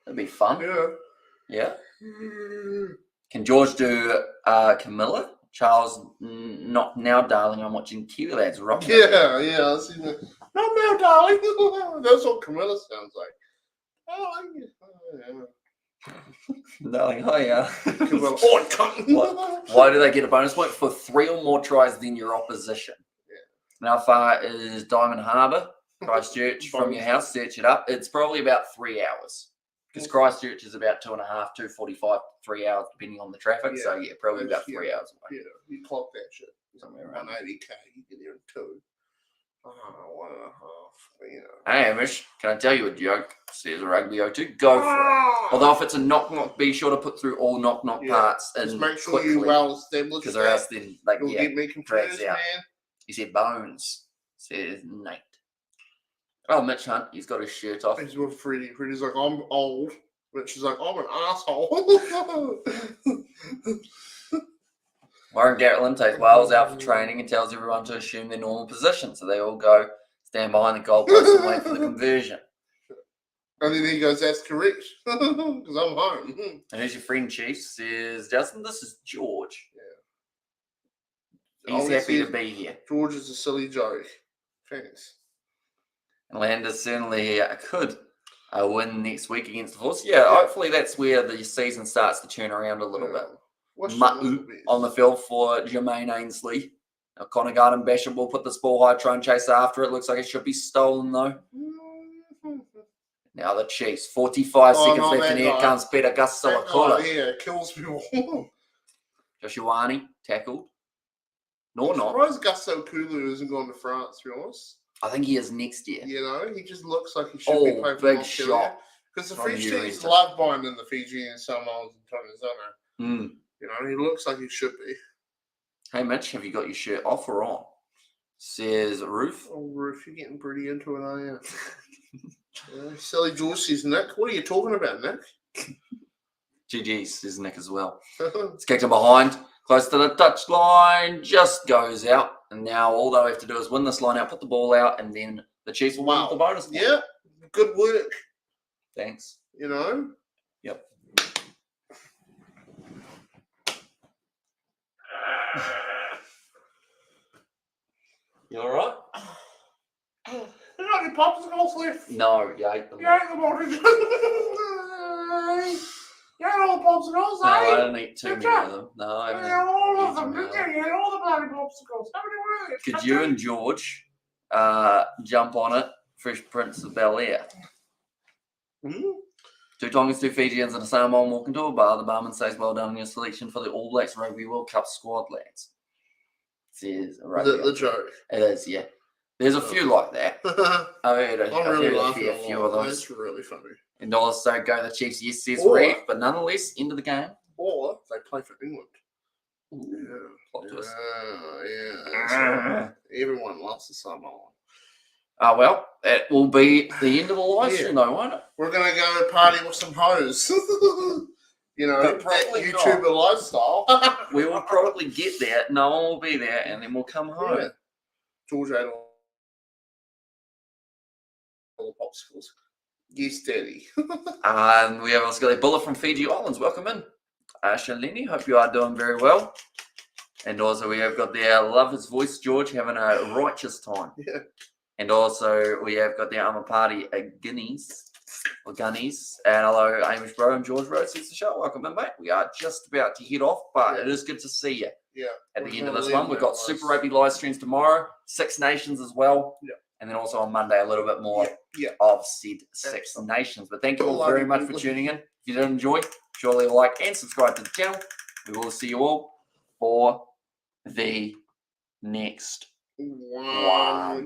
That'd be fun. Yeah. Yeah. Can George do Camilla? Charles, not now, darling. I'm watching Kiwi Lads Rock. Yeah. I see that. Not now, darling. That's what Camilla sounds like. Oh, yeah. Darling, oh yeah. Camilla. Oh, cunt. Why do they get a bonus point? For 3 or more tries than your opposition. And how far is Diamond Harbour, Christchurch, from your house? Search it up. It's probably about 3 hours. Because Christchurch is about 2.5, 2:45, 3 hours, depending on the traffic. Yeah, So, yeah, probably about 3 hours away. Yeah, you clock that shit. Somewhere around 180k, you get there in 2. 1.5. You know. Hey, Amish, can I tell you a joke? Says Rugby 02. Go for it. Although if it's a knock-knock, be sure to put through all knock-knock parts. Just and make sure quickly, you well established. because or else then, like, You'll yeah, get me confused, drags out. man. He said Bones. Says Nate. Oh, Mitch Hunt. He's got his shirt off. He's with Freddie. Freddie's like, I'm old. Mitch is like, I'm an asshole. Warren Gatlin takes Wales out for training and tells everyone to assume their normal position. So they all go stand behind the goalpost and wait for the conversion. And then he goes, that's correct. Because I'm home. And here's your friend Chief. Says, Justin, this is George. He's Obviously, happy to be here. George is a silly joke. Thanks. And Landers certainly could win next week against the Force. Yeah, hopefully that's where the season starts to turn around a little bit. Matu on the field for Jermaine Ainsley. Now, Connor Garden Bishop will put this ball high, try and chase after it. Looks like it should be stolen though. Now the Chiefs, 45 seconds left, and here comes Peter Gasolakola. Yeah, kills people. Joshuani tackled. No, I'm not. surprised Gusto Kulu hasn't gone to France, to be honest. I think he is next year. You know, he just looks like he should be playing for big Australia. shot. Because the From Fijians Eureka. love binding the Fiji and Samoans and Tonizona. Mm. You know, he looks like he should be. Hey, Mitch, have you got your shirt off or on? Says Ruth. Oh, Ruth, you're getting pretty into it, are you? Silly George says, Nick, what are you talking about, Nick? GG, says Nick as well. It's kicked him behind. Close to the touchline, just goes out. And now all they have to do is win this line out, put the ball out, and then the Chiefs will win with the bonus point. Yeah, good work. Thanks. You know? Yep. You all right? You got any popsicles left? No, you ate them. You ate them all, did you? You ate all the popsicles, No, I eh? didn't eat too Did many ya? of them. No, I You haven't. ate all of eaten them, them. didn't you? You ate all the bloody popsicles. How many were there? Could you and George jump on it? Fresh Prince of Bel-Air. Hmm? 2 Tongans, 2 Fijians, and a Samoan walking to a bar. The barman says, "Well done on your selection for the All Blacks Rugby World Cup squad, lads." Says The joke. It is, yeah. There's a few like that. I heard I'm really a laughing fair a few lot. of those. That's really funny. And also go the Chiefs, yes, says Or- Reed, but nonetheless, end of the game. Or they play for England. Ooh, plot twist. That's right. Everyone loves the Samoan. Well, that will be the end of the live stream, though, won't it? We're going to go party with some hoes. You know, But that probably YouTuber lifestyle. We will probably get there. No one will be there, and then we'll come home. Yeah. George ate all the popsicles. Yes, Daddy. And we have also got a bullet from Fiji Islands. Welcome in. Shalini, hope you are doing very well. And also we have got there, love his voice, George, having a righteous time. Yeah. And also we have got the Party Guineas. Or Gunnies. And hello, Amish Bro and George Rhodes. It's the show. Welcome in, mate. We are just about to head off, but it is good to see you. Yeah. At the end of this one, we've got Super Rugby live streams tomorrow, Six Nations as well. Yeah. And then also on Monday, a little bit more Yeah. of said Six Nations. But thank you all very much for tuning in. If you did enjoy, surely like and subscribe to the channel. We will see you all for the next one.